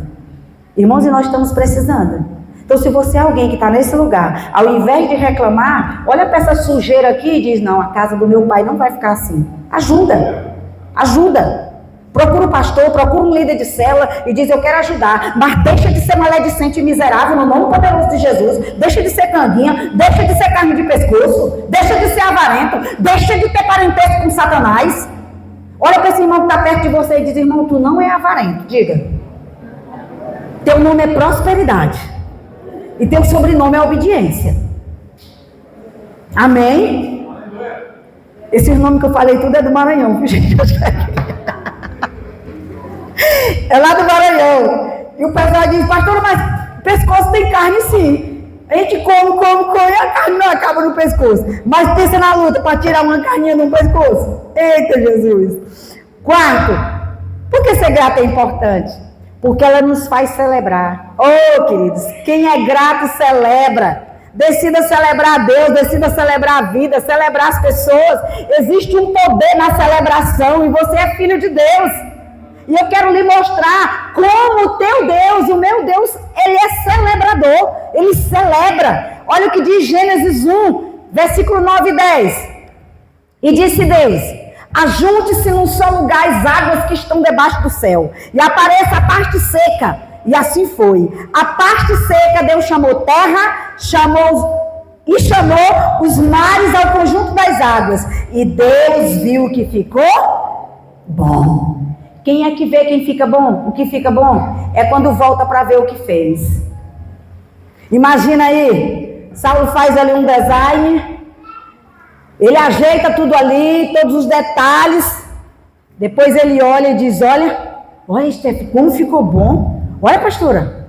Irmãos, e nós estamos precisando. Então, se você é alguém que está nesse lugar, ao invés de reclamar, olha para essa sujeira aqui e diz: não, a casa do meu pai não vai ficar assim. Ajuda. Ajuda. Procura o pastor, procura um líder de célula e diz: eu quero ajudar. Mas deixa de ser maledicente e miserável no nome poderoso de Jesus. Deixa de ser canguinha. Deixa de ser carne de pescoço. Deixa de ser avarento. Deixa de ter parentesco com Satanás. Olha para esse irmão que está perto de você e diz: irmão, tu não é avarento. Diga. Teu nome é prosperidade. E teu sobrenome é obediência. Amém? Esse nome que eu falei tudo é do Maranhão, viu, gente? É lá do Maranhão. E o pessoal diz: pastor, mas pescoço tem carne sim. A gente come, e a carne não acaba no pescoço. Mas pensa na luta para tirar uma carninha no pescoço. Eita, Jesus. Quarto, por que ser grato é importante? Porque ela nos faz celebrar. Oh, queridos, quem é grato celebra. Decida celebrar a Deus, decida celebrar a vida, celebrar as pessoas. Existe um poder na celebração e você é filho de Deus. E eu quero lhe mostrar como o teu Deus, o meu Deus, ele é celebrador. Ele celebra. Olha o que diz Gênesis 1, versículo 9 e 10. E disse Deus: ajunte-se num só lugar as águas que estão debaixo do céu, e apareça a parte seca. E assim foi. A parte seca Deus chamou terra, chamou os mares ao conjunto das águas. E Deus viu que ficou bom. Quem é que vê quem fica bom? O que fica bom é quando volta para ver o que fez. Imagina aí, Saulo faz ali um design, ele ajeita tudo ali, todos os detalhes. Depois ele olha e diz: olha, Steph, como ficou bom. Olha, pastora,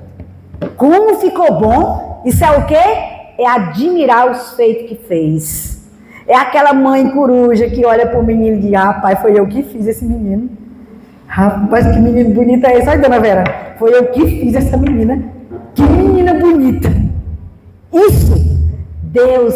como ficou bom. Isso é o quê? É admirar os feitos que fez. É aquela mãe coruja que olha para o menino e diz: pai, foi eu que fiz esse menino. Rapaz, que menino bonito é esse. Olha, dona Vera, foi eu que fiz essa menina. Que menina bonita. Isso, Deus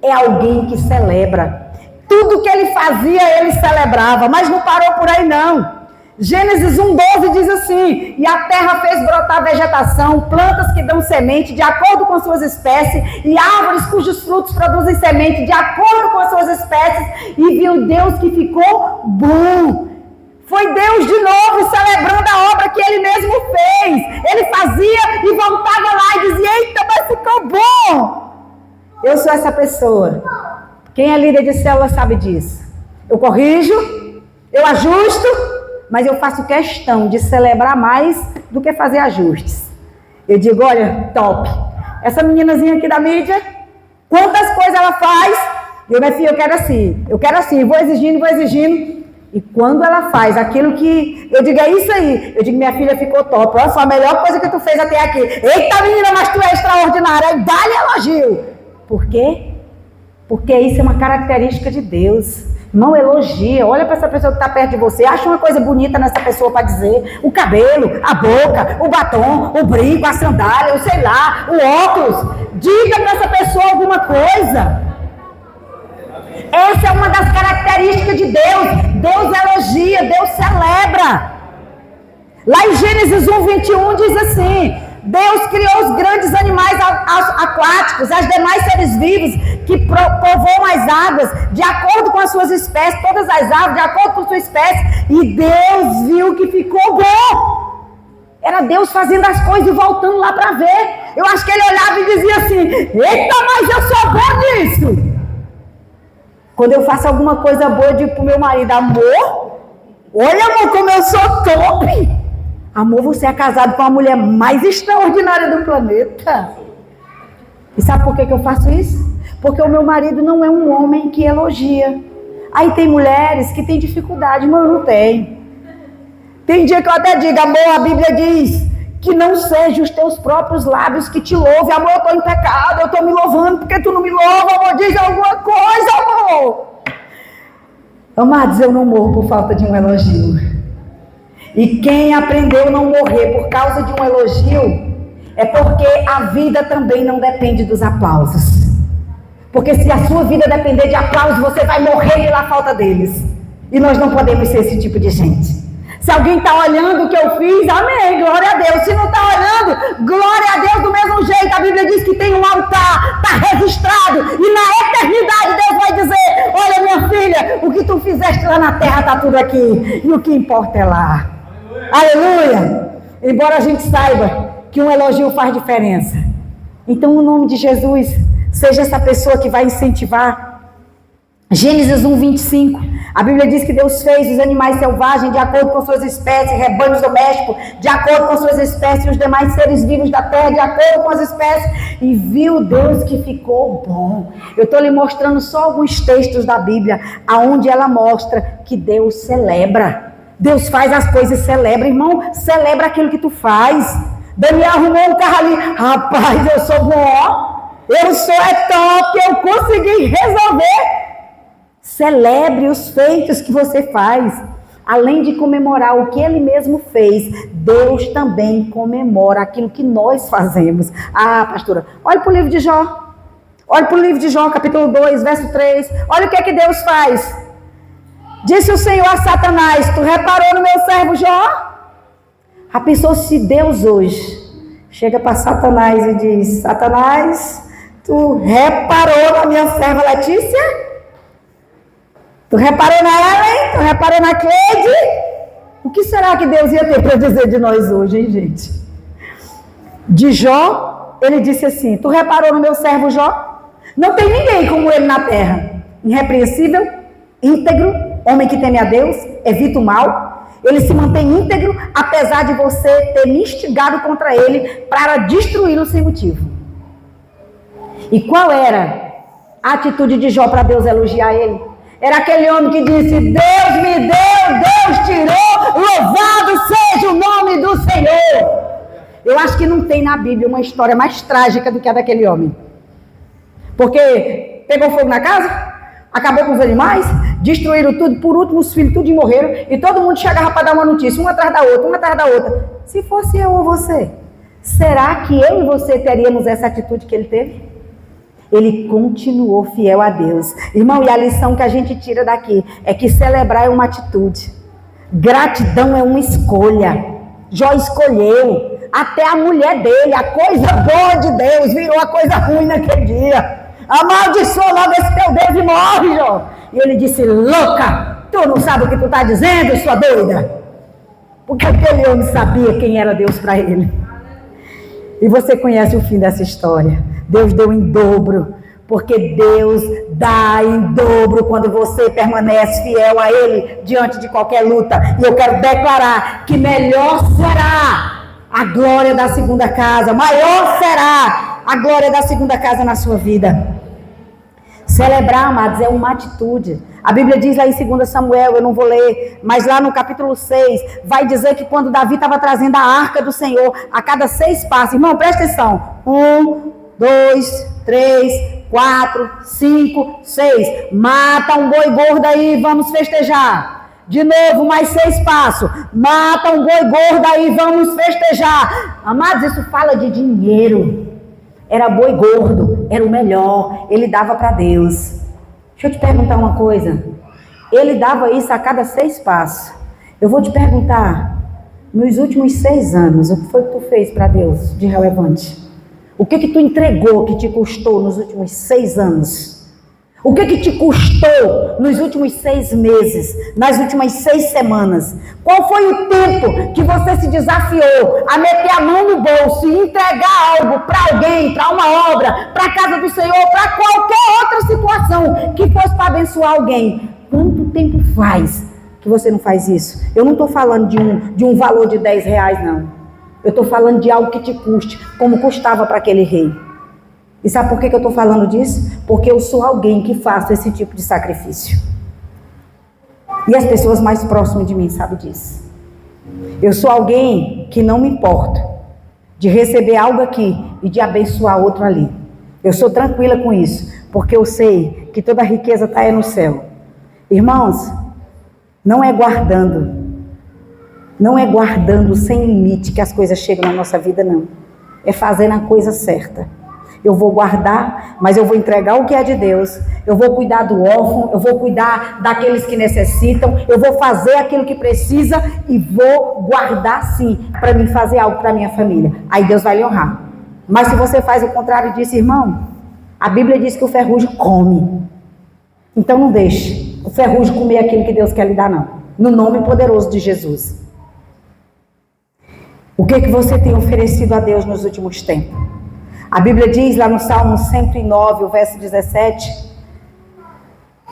é alguém que celebra. Tudo que ele fazia, ele celebrava. Mas não parou por aí, não. Gênesis 1:12 diz assim: e a terra fez brotar vegetação, plantas que dão semente de acordo com suas espécies, e árvores cujos frutos produzem semente de acordo com as suas espécies, e viu Deus que ficou bom. Foi Deus de novo celebrando a obra que ele mesmo fez. Ele fazia e voltava lá e dizia: eita, mas ficou bom. Eu sou essa pessoa. Quem é líder de célula sabe disso. Eu corrijo, eu ajusto, mas eu faço questão de celebrar mais do que fazer ajustes. Eu digo: olha, top. Essa meninazinha aqui da mídia, quantas coisas ela faz? E eu, minha filha, eu quero assim, vou exigindo. E quando ela faz aquilo que eu digo: é isso aí. Eu digo: minha filha, ficou top. Olha só, a melhor coisa que tu fez até aqui. Eita, menina, mas tu é extraordinária. Aí dá-lhe elogio. Por quê? Porque isso é uma característica de Deus. Não elogia. Olha para essa pessoa que está perto de você. Acha uma coisa bonita nessa pessoa para dizer. O cabelo, a boca, o batom, o brinco, a sandália, o sei lá, o óculos. Diga para essa pessoa alguma coisa. Essa é uma das características de Deus. Deus elogia, Deus celebra. Lá em Gênesis 1:21 diz assim: Deus criou os grandes animais aquáticos, as demais seres vivos que povoam as águas, de acordo com as suas espécies, todas as aves, de acordo com a sua espécie, e Deus viu que ficou bom. Era Deus fazendo as coisas e voltando lá para ver. Eu acho que ele olhava e dizia assim: eita, mas eu sou bom nisso. Quando eu faço alguma coisa boa, eu digo pro meu marido: amor, olha, amor, como eu sou top. Amor, você é casado com a mulher mais extraordinária do planeta. E sabe por que eu faço isso? Porque o meu marido não é um homem que elogia. Aí tem mulheres que têm dificuldade, mas eu não tenho. Tem dia que eu até digo: amor, a Bíblia diz que não sejam os teus próprios lábios que te louvem. Amor, eu estou em pecado, eu estou me louvando porque tu não me louva. Amor, diz alguma coisa, amor. Amados, eu não morro por falta de um elogio. E quem aprendeu a não morrer por causa de um elogio, é porque a vida também não depende dos aplausos. Porque se a sua vida depender de aplausos, você vai morrer pela falta deles. E nós não podemos ser esse tipo de gente. Se alguém está olhando o que eu fiz, amém, glória a Deus. Se não está olhando, glória a Deus do mesmo jeito. A Bíblia diz que tem um altar, está registrado. E na eternidade Deus vai dizer: olha, minha filha, o que tu fizeste lá na terra está tudo aqui. E o que importa é lá. Aleluia! Embora a gente saiba que um elogio faz diferença. Então, no nome de Jesus, seja essa pessoa que vai incentivar. Gênesis 1:25, a Bíblia diz que Deus fez os animais selvagens de acordo com suas espécies, rebanhos domésticos de acordo com suas espécies, e os demais seres vivos da terra de acordo com as espécies, e viu Deus que ficou bom. Eu estou lhe mostrando só alguns textos da Bíblia, aonde ela mostra que Deus celebra. Deus faz as coisas e celebra. Irmão, celebra aquilo que tu faz. Daniel arrumou um carro ali. Rapaz, eu sou bom. Eu sou top. Eu consegui resolver. Celebre os feitos que você faz. Além de comemorar o que ele mesmo fez, Deus também comemora aquilo que nós fazemos. Ah, pastora, olha para o livro de Jó. Olha para o livro de Jó, capítulo 2, verso 3. Olha o que é que Deus faz. Disse o Senhor a Satanás: tu reparou no meu servo Jó? Já pensou se Deus hoje chega para Satanás e diz: Satanás, tu reparou na minha serva Letícia? Tu reparou na Ellen? Tu reparou na Cleide? O que será que Deus ia ter para dizer de nós hoje, hein, gente? De Jó, ele disse assim: tu reparou no meu servo Jó? Não tem ninguém como ele na terra. Irrepreensível, íntegro, homem que teme a Deus, evita o mal. Ele se mantém íntegro, apesar de você ter me instigado contra ele para destruí-lo sem motivo. E qual era a atitude de Jó para Deus elogiar ele? Era aquele homem que disse: Deus me deu, Deus tirou, louvado seja o nome do Senhor. Eu acho que não tem na Bíblia uma história mais trágica do que a daquele homem. Porque pegou fogo na casa, acabou com os animais, destruíram tudo, por último os filhos tudo morreram, e todo mundo chegava para dar uma notícia, uma atrás da outra, uma atrás da outra. Se fosse eu ou você, será que eu e você teríamos essa atitude que ele teve? Ele continuou fiel a Deus. Irmão, e a lição que a gente tira daqui é que celebrar é uma atitude. Gratidão é uma escolha. Jó escolheu. Até a mulher dele, a coisa boa de Deus, virou a coisa ruim naquele dia. Amaldiçoa logo esse teu Deus e morre, Jó. E ele disse: louca, tu não sabe o que tu está dizendo, sua doida? Porque aquele homem sabia quem era Deus para ele. E você conhece o fim dessa história. Deus deu em dobro, porque Deus dá em dobro quando você permanece fiel a Ele diante de qualquer luta. E eu quero declarar que melhor será a glória da segunda casa, maior será a glória da segunda casa na sua vida. Celebrar, amados, é uma atitude. A Bíblia diz lá em 2 Samuel, eu não vou ler, mas lá no capítulo 6, vai dizer que quando Davi estava trazendo a arca do Senhor, a cada 6 passos, irmão, presta atenção, 1, 2, 3, 4, 5, 6, mata um boi gordo aí, vamos festejar. De novo, mais 6 passos, mata um boi gordo aí, vamos festejar. Amados, isso fala de dinheiro. Era boi gordo, era o melhor, ele dava para Deus. Deixa eu te perguntar uma coisa. Ele dava isso a cada 6 passos. Eu vou te perguntar, nos últimos 6 anos, o que foi que tu fez para Deus de relevante? O que tu entregou que te custou nos últimos 6 anos? O que te custou nos últimos 6 meses, nas últimas 6 semanas? Qual foi o tempo que você se desafiou a meter a mão no bolso e entregar algo para alguém, para uma obra, para a casa do Senhor, para qualquer outra situação que fosse para abençoar alguém? Quanto tempo faz que você não faz isso? Eu não estou falando de um valor de 10 reais, não. Eu estou falando de algo que te custe, como custava para aquele rei. E sabe por que eu estou falando disso? Porque eu sou alguém que faço esse tipo de sacrifício. E as pessoas mais próximas de mim sabem disso. Eu sou alguém que não me importa de receber algo aqui e de abençoar outro ali. Eu sou tranquila com isso, porque eu sei que toda a riqueza está aí no céu. Irmãos, não é guardando sem limite que as coisas chegam na nossa vida, não. É fazendo a coisa certa. Eu vou guardar, mas eu vou entregar o que é de Deus. Eu vou cuidar do órfão, eu vou cuidar daqueles que necessitam, eu vou fazer aquilo que precisa e vou guardar sim, para mim fazer algo para minha família. Aí Deus vai lhe honrar. Mas se você faz o contrário disso, irmão, a Bíblia diz que o ferrugem come. Então não deixe o ferrugem comer aquilo que Deus quer lhe dar, não. No nome poderoso de Jesus. O que você tem oferecido a Deus nos últimos tempos? A Bíblia diz lá no Salmo 109, o verso 17,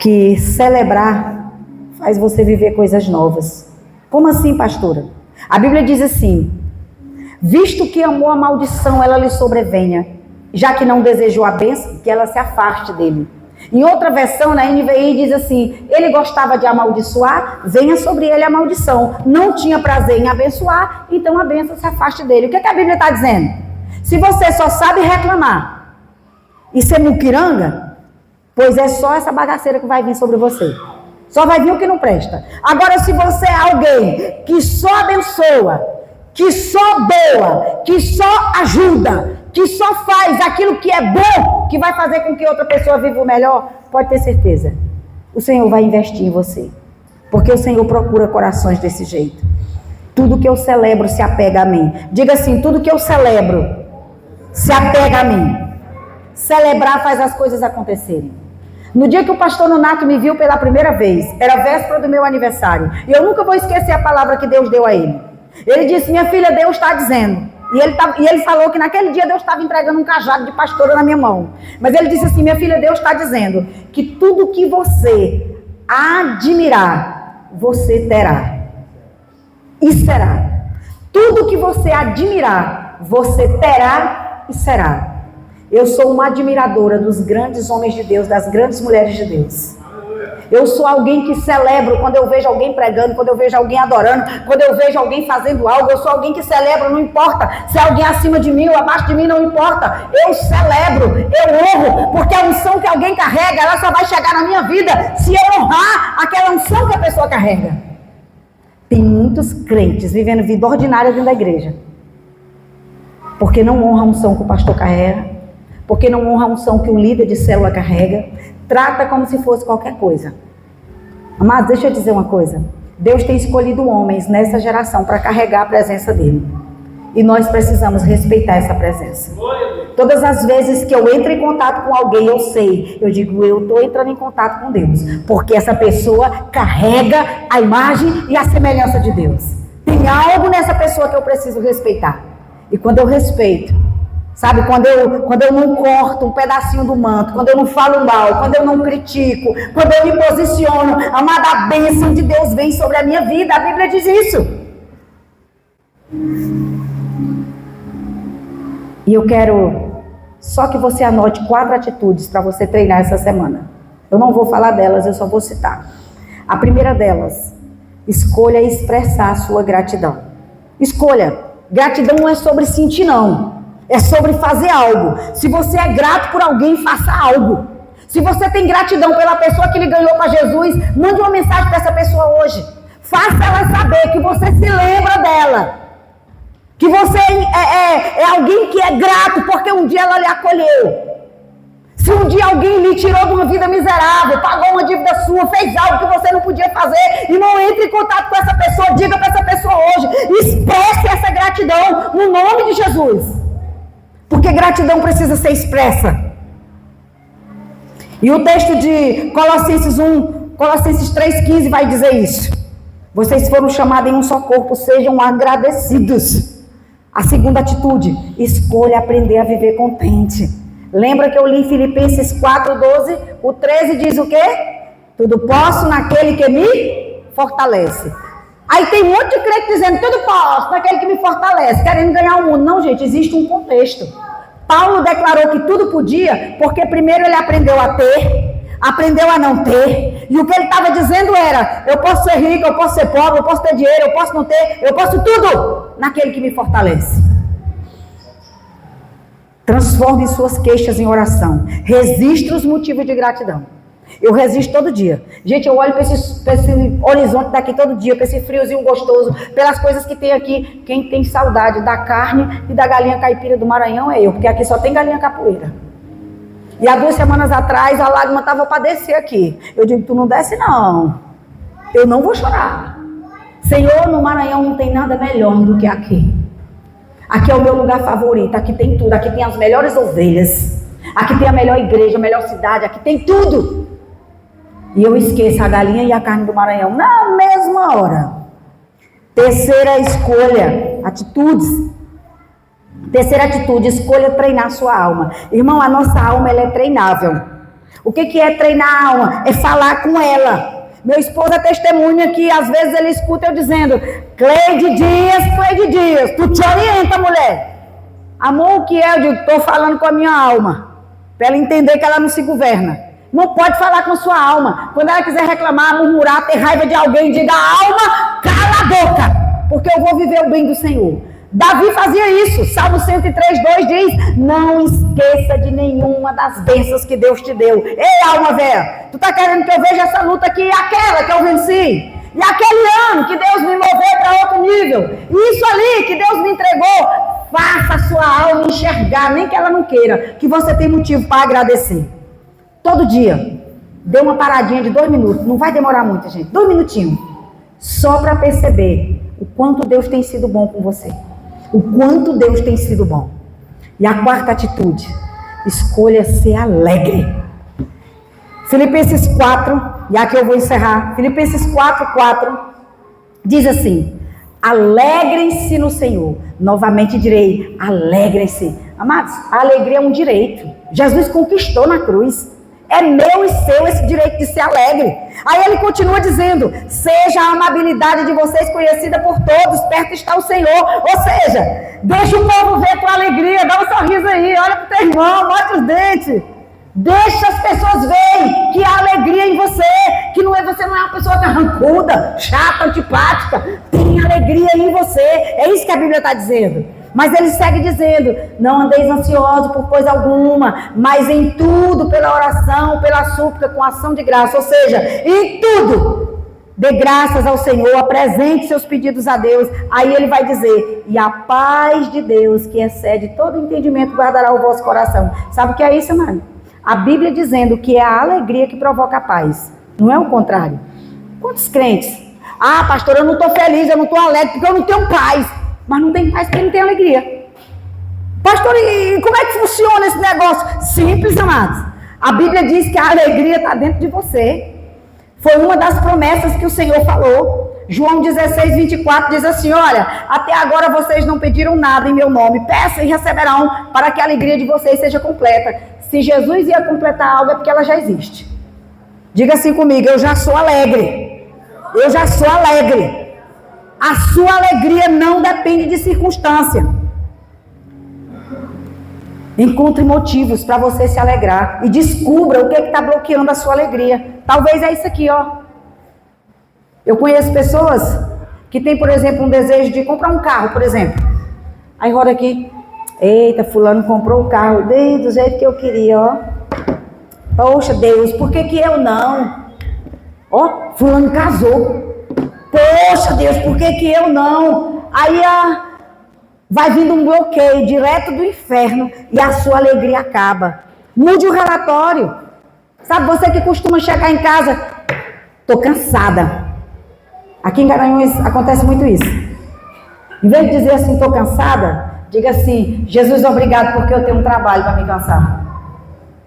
que celebrar faz você viver coisas novas. Como assim, pastora? A Bíblia diz assim: visto que amou a maldição, ela lhe sobrevenha, já que não desejou a bênção, que ela se afaste dele. Em outra versão, na NVI, diz assim: ele gostava de amaldiçoar, venha sobre ele a maldição. Não tinha prazer em abençoar, então a bênção se afaste dele. O que a Bíblia está dizendo? Se você só sabe reclamar e ser muquiranga, pois é só essa bagaceira que vai vir sobre você. Só vai vir o que não presta. Agora, se você é alguém que só abençoa, que só doa, que só ajuda, que só faz aquilo que é bom, que vai fazer com que outra pessoa viva o melhor, pode ter certeza, o Senhor vai investir em você, porque o Senhor procura corações desse jeito. Tudo que eu celebro se apega a mim. Diga assim: tudo que eu celebro se apega a mim. Celebrar faz as coisas acontecerem. No dia que o pastor Nonato me viu pela primeira vez, era véspera do meu aniversário, e eu nunca vou esquecer a palavra que Deus deu a ele. Ele disse: minha filha, Deus está dizendo. E ele falou que naquele dia Deus estava entregando um cajado de pastora na minha mão. Mas ele disse assim: minha filha, Deus está dizendo que tudo que você admirar, você terá. E será. Tudo que você admirar, você terá e será. Eu sou uma admiradora dos grandes homens de Deus, das grandes mulheres de Deus. Eu sou alguém que celebro quando eu vejo alguém pregando, quando eu vejo alguém adorando, quando eu vejo alguém fazendo algo. Eu sou alguém que celebra, não importa se é alguém acima de mim ou abaixo de mim, não importa. Eu celebro, eu honro, porque a unção que alguém carrega, ela só vai chegar na minha vida se eu honrar aquela unção que a pessoa carrega. Tem muitos crentes vivendo vida ordinária dentro da igreja, porque não honra a unção que o pastor carrega, porque não honra a unção que o líder de célula carrega, trata como se fosse qualquer coisa. Mas deixa eu dizer uma coisa: Deus tem escolhido homens nessa geração para carregar a presença dele, e nós precisamos respeitar essa presença. Todas as vezes que eu entro em contato com alguém, eu digo: eu estou entrando em contato com Deus, porque essa pessoa carrega a imagem e a semelhança de Deus. Tem algo nessa pessoa que eu preciso respeitar. E quando eu respeito, sabe, quando eu não corto um pedacinho do manto, quando eu não falo mal, quando eu não critico, quando eu me posiciono, amada, a bênção de Deus vem sobre a minha vida. A Bíblia diz isso. E eu quero só que você anote 4 atitudes para você treinar essa semana. Eu não vou falar delas, eu só vou citar. A primeira delas: escolha expressar a sua gratidão. Escolha. Gratidão não é sobre sentir, não. É sobre fazer algo. Se você é grato por alguém, faça algo. Se você tem gratidão pela pessoa que lhe ganhou para Jesus, mande uma mensagem para essa pessoa hoje. Faça ela saber que você se lembra dela. Que você é alguém que é grato porque um dia ela lhe acolheu. Se um dia alguém lhe tirou de uma vida miserável, pagou uma dívida sua, fez algo que você não podia fazer, e não entre em contato com essa pessoa, diga para essa pessoa hoje, expresse essa gratidão no nome de Jesus. Porque gratidão precisa ser expressa. E o texto de Colossenses 3,15 vai dizer isso. Vocês foram chamados em um só corpo, sejam agradecidos. A segunda atitude: escolha aprender a viver contente. Lembra que eu li em Filipenses 4,12? O 13 diz o quê? Tudo posso naquele que me fortalece. Aí tem um monte de crente dizendo: tudo posso naquele que me fortalece, querendo ganhar o mundo. Não, gente, existe um contexto. Paulo declarou que tudo podia, porque primeiro ele aprendeu a ter, aprendeu a não ter, e o que ele estava dizendo era: eu posso ser rico, eu posso ser pobre, eu posso ter dinheiro, eu posso não ter, eu posso tudo naquele que me fortalece. Transforme suas queixas em oração. Resista os motivos de gratidão. Eu resisto todo dia. Gente, eu olho para esse horizonte daqui todo dia, para esse friozinho gostoso, pelas coisas que tem aqui. Quem tem saudade da carne e da galinha caipira do Maranhão é eu, porque aqui só tem galinha capoeira. E há 2 semanas atrás a lágrima estava para descer aqui. Eu digo: tu não desce não. Eu não vou chorar. Senhor, no Maranhão não tem nada melhor do que aqui. Aqui é o meu lugar favorito, aqui tem tudo, aqui tem as melhores ovelhas, aqui tem a melhor igreja, a melhor cidade, aqui tem tudo. E eu esqueço a galinha e a carne do Maranhão na mesma hora. Terceira escolha, atitudes. Terceira atitude: escolha treinar sua alma. Irmão, a nossa alma ela é treinável. O que é treinar a alma? É falar com ela. Meu esposo é testemunha que às vezes ele escuta eu dizendo: Cleide Dias, tu te orienta, mulher. Amor, o que é? Eu digo: estou falando com a minha alma, para ela entender que ela não se governa. Não pode falar com sua alma. Quando ela quiser reclamar, murmurar, ter raiva de alguém, diga: alma, cala a boca, porque eu vou viver o bem do Senhor. Davi fazia isso. Salmo 103:2 diz: não esqueça de nenhuma das bênçãos que Deus te deu. Ei, alma velha, tu tá querendo que eu veja essa luta aqui, aquela que eu venci, e aquele ano que Deus me moveu para outro nível, isso ali que Deus me entregou. Faça a sua alma enxergar, nem que ela não queira, que você tem motivo para agradecer. Todo dia, dê uma paradinha de 2 minutos, não vai demorar muito, gente, 2 minutinhos, só para perceber o quanto Deus tem sido bom com você, o quanto Deus tem sido bom. E a quarta atitude, escolha ser alegre. Filipenses 4, e aqui eu vou encerrar, Filipenses 4:4, diz assim: alegrem-se no Senhor. Novamente direi, alegrem-se. Amados, a alegria é um direito. Jesus conquistou na cruz. É meu e seu esse direito de ser alegre. Aí ele continua dizendo: seja a amabilidade de vocês conhecida por todos, perto está o Senhor. Ou seja, deixa o povo ver tua alegria, dá um sorriso aí, olha pro teu irmão, mostra os dentes. Deixa as pessoas verem que há alegria em você, que você não é uma pessoa carrancuda, chata, antipática. Tem alegria em você. É isso que a Bíblia está dizendo. Mas ele segue dizendo: não andeis ansiosos por coisa alguma, mas em tudo, pela oração, pela súplica, com ação de graça. Ou seja, em tudo, dê graças ao Senhor, apresente seus pedidos a Deus. Aí ele vai dizer: e a paz de Deus, que excede todo entendimento, guardará o vosso coração. Sabe o que é isso, mano? A Bíblia dizendo que é a alegria que provoca a paz, não é o contrário. Quantos crentes? Ah, pastor, eu não estou feliz, eu não estou alegre, porque eu não tenho paz. Mas não tem paz porque não tem alegria. Pastor, e como é que funciona esse negócio? Simples, amados. A Bíblia diz que a alegria está dentro de você. Foi uma das promessas que o Senhor falou. João 16:24 diz assim: olha, até agora vocês não pediram nada em meu nome, peçam e receberão, para que a alegria de vocês seja completa. Se Jesus ia completar algo, é porque ela já existe. Diga assim comigo: eu já sou alegre. Eu já sou alegre. A sua alegria não depende de circunstância. Encontre motivos para você se alegrar e descubra o que está bloqueando a sua alegria. Talvez é isso aqui, ó. Eu conheço pessoas que têm, por exemplo, um desejo de comprar um carro, por exemplo. Aí roda aqui: eita, fulano comprou o carro do jeito que eu queria, ó. Poxa Deus, por que eu não? Ó, fulano casou. Poxa Deus, por que eu não? Aí vai vindo um bloqueio direto do inferno e a sua alegria acaba. Mude o relatório. Sabe, você que costuma chegar em casa: tô cansada. Aqui em Garanhuns acontece muito isso. Em vez de dizer assim, tô cansada, diga assim: Jesus, obrigado porque eu tenho um trabalho para me cansar.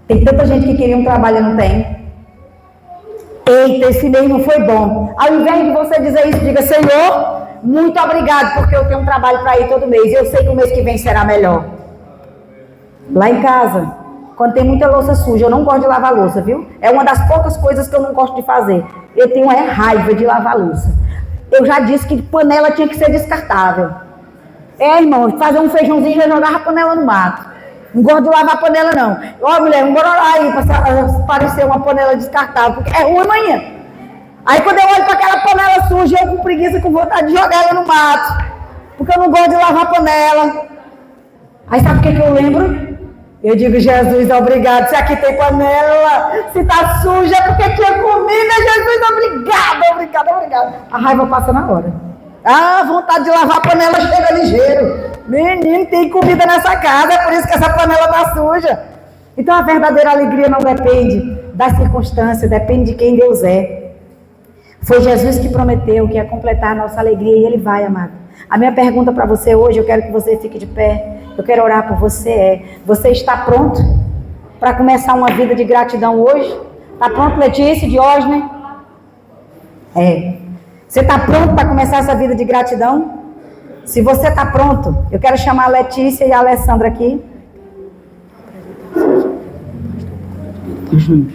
Tem tanta gente que queria um trabalho e não tem. Eita, esse mês não foi bom. Ao invés de você dizer isso, diga: Senhor, muito obrigado porque eu tenho um trabalho para ir todo mês. Eu sei que o mês que vem será melhor. Lá em casa, quando tem muita louça suja, eu não gosto de lavar louça, viu? É uma das poucas coisas que eu não gosto de fazer. Eu tenho raiva de lavar louça. Eu já disse que panela tinha que ser descartável. Irmão, fazer um feijãozinho e já jogava a panela no mato. Não gosto de lavar panela, não. Ó, mulher, bora lá aí para parecer uma panela descartável, porque é ruim amanhã. Aí quando eu olho para aquela panela suja, eu com preguiça, com vontade de jogar ela no mato, porque eu não gosto de lavar panela. Aí sabe o que eu lembro? Eu digo: Jesus, obrigado. Se aqui tem panela, se está suja, é porque tinha comida. Jesus, obrigado. A raiva passa na hora. A vontade de lavar a panela chega ligeiro. Menino, tem comida nessa casa, é por isso que essa panela está suja. Então a verdadeira alegria não depende da circunstância, depende de quem Deus é. Foi Jesus que prometeu que ia completar a nossa alegria, e Ele vai, amado. A minha pergunta para você hoje, eu quero que você fique de pé, eu quero orar por você, você está pronto para começar uma vida de gratidão hoje? Está pronto, Letícia, Diógenes? Você está pronto para começar essa vida de gratidão? Se você está pronto, eu quero chamar a Letícia e a Alessandra aqui.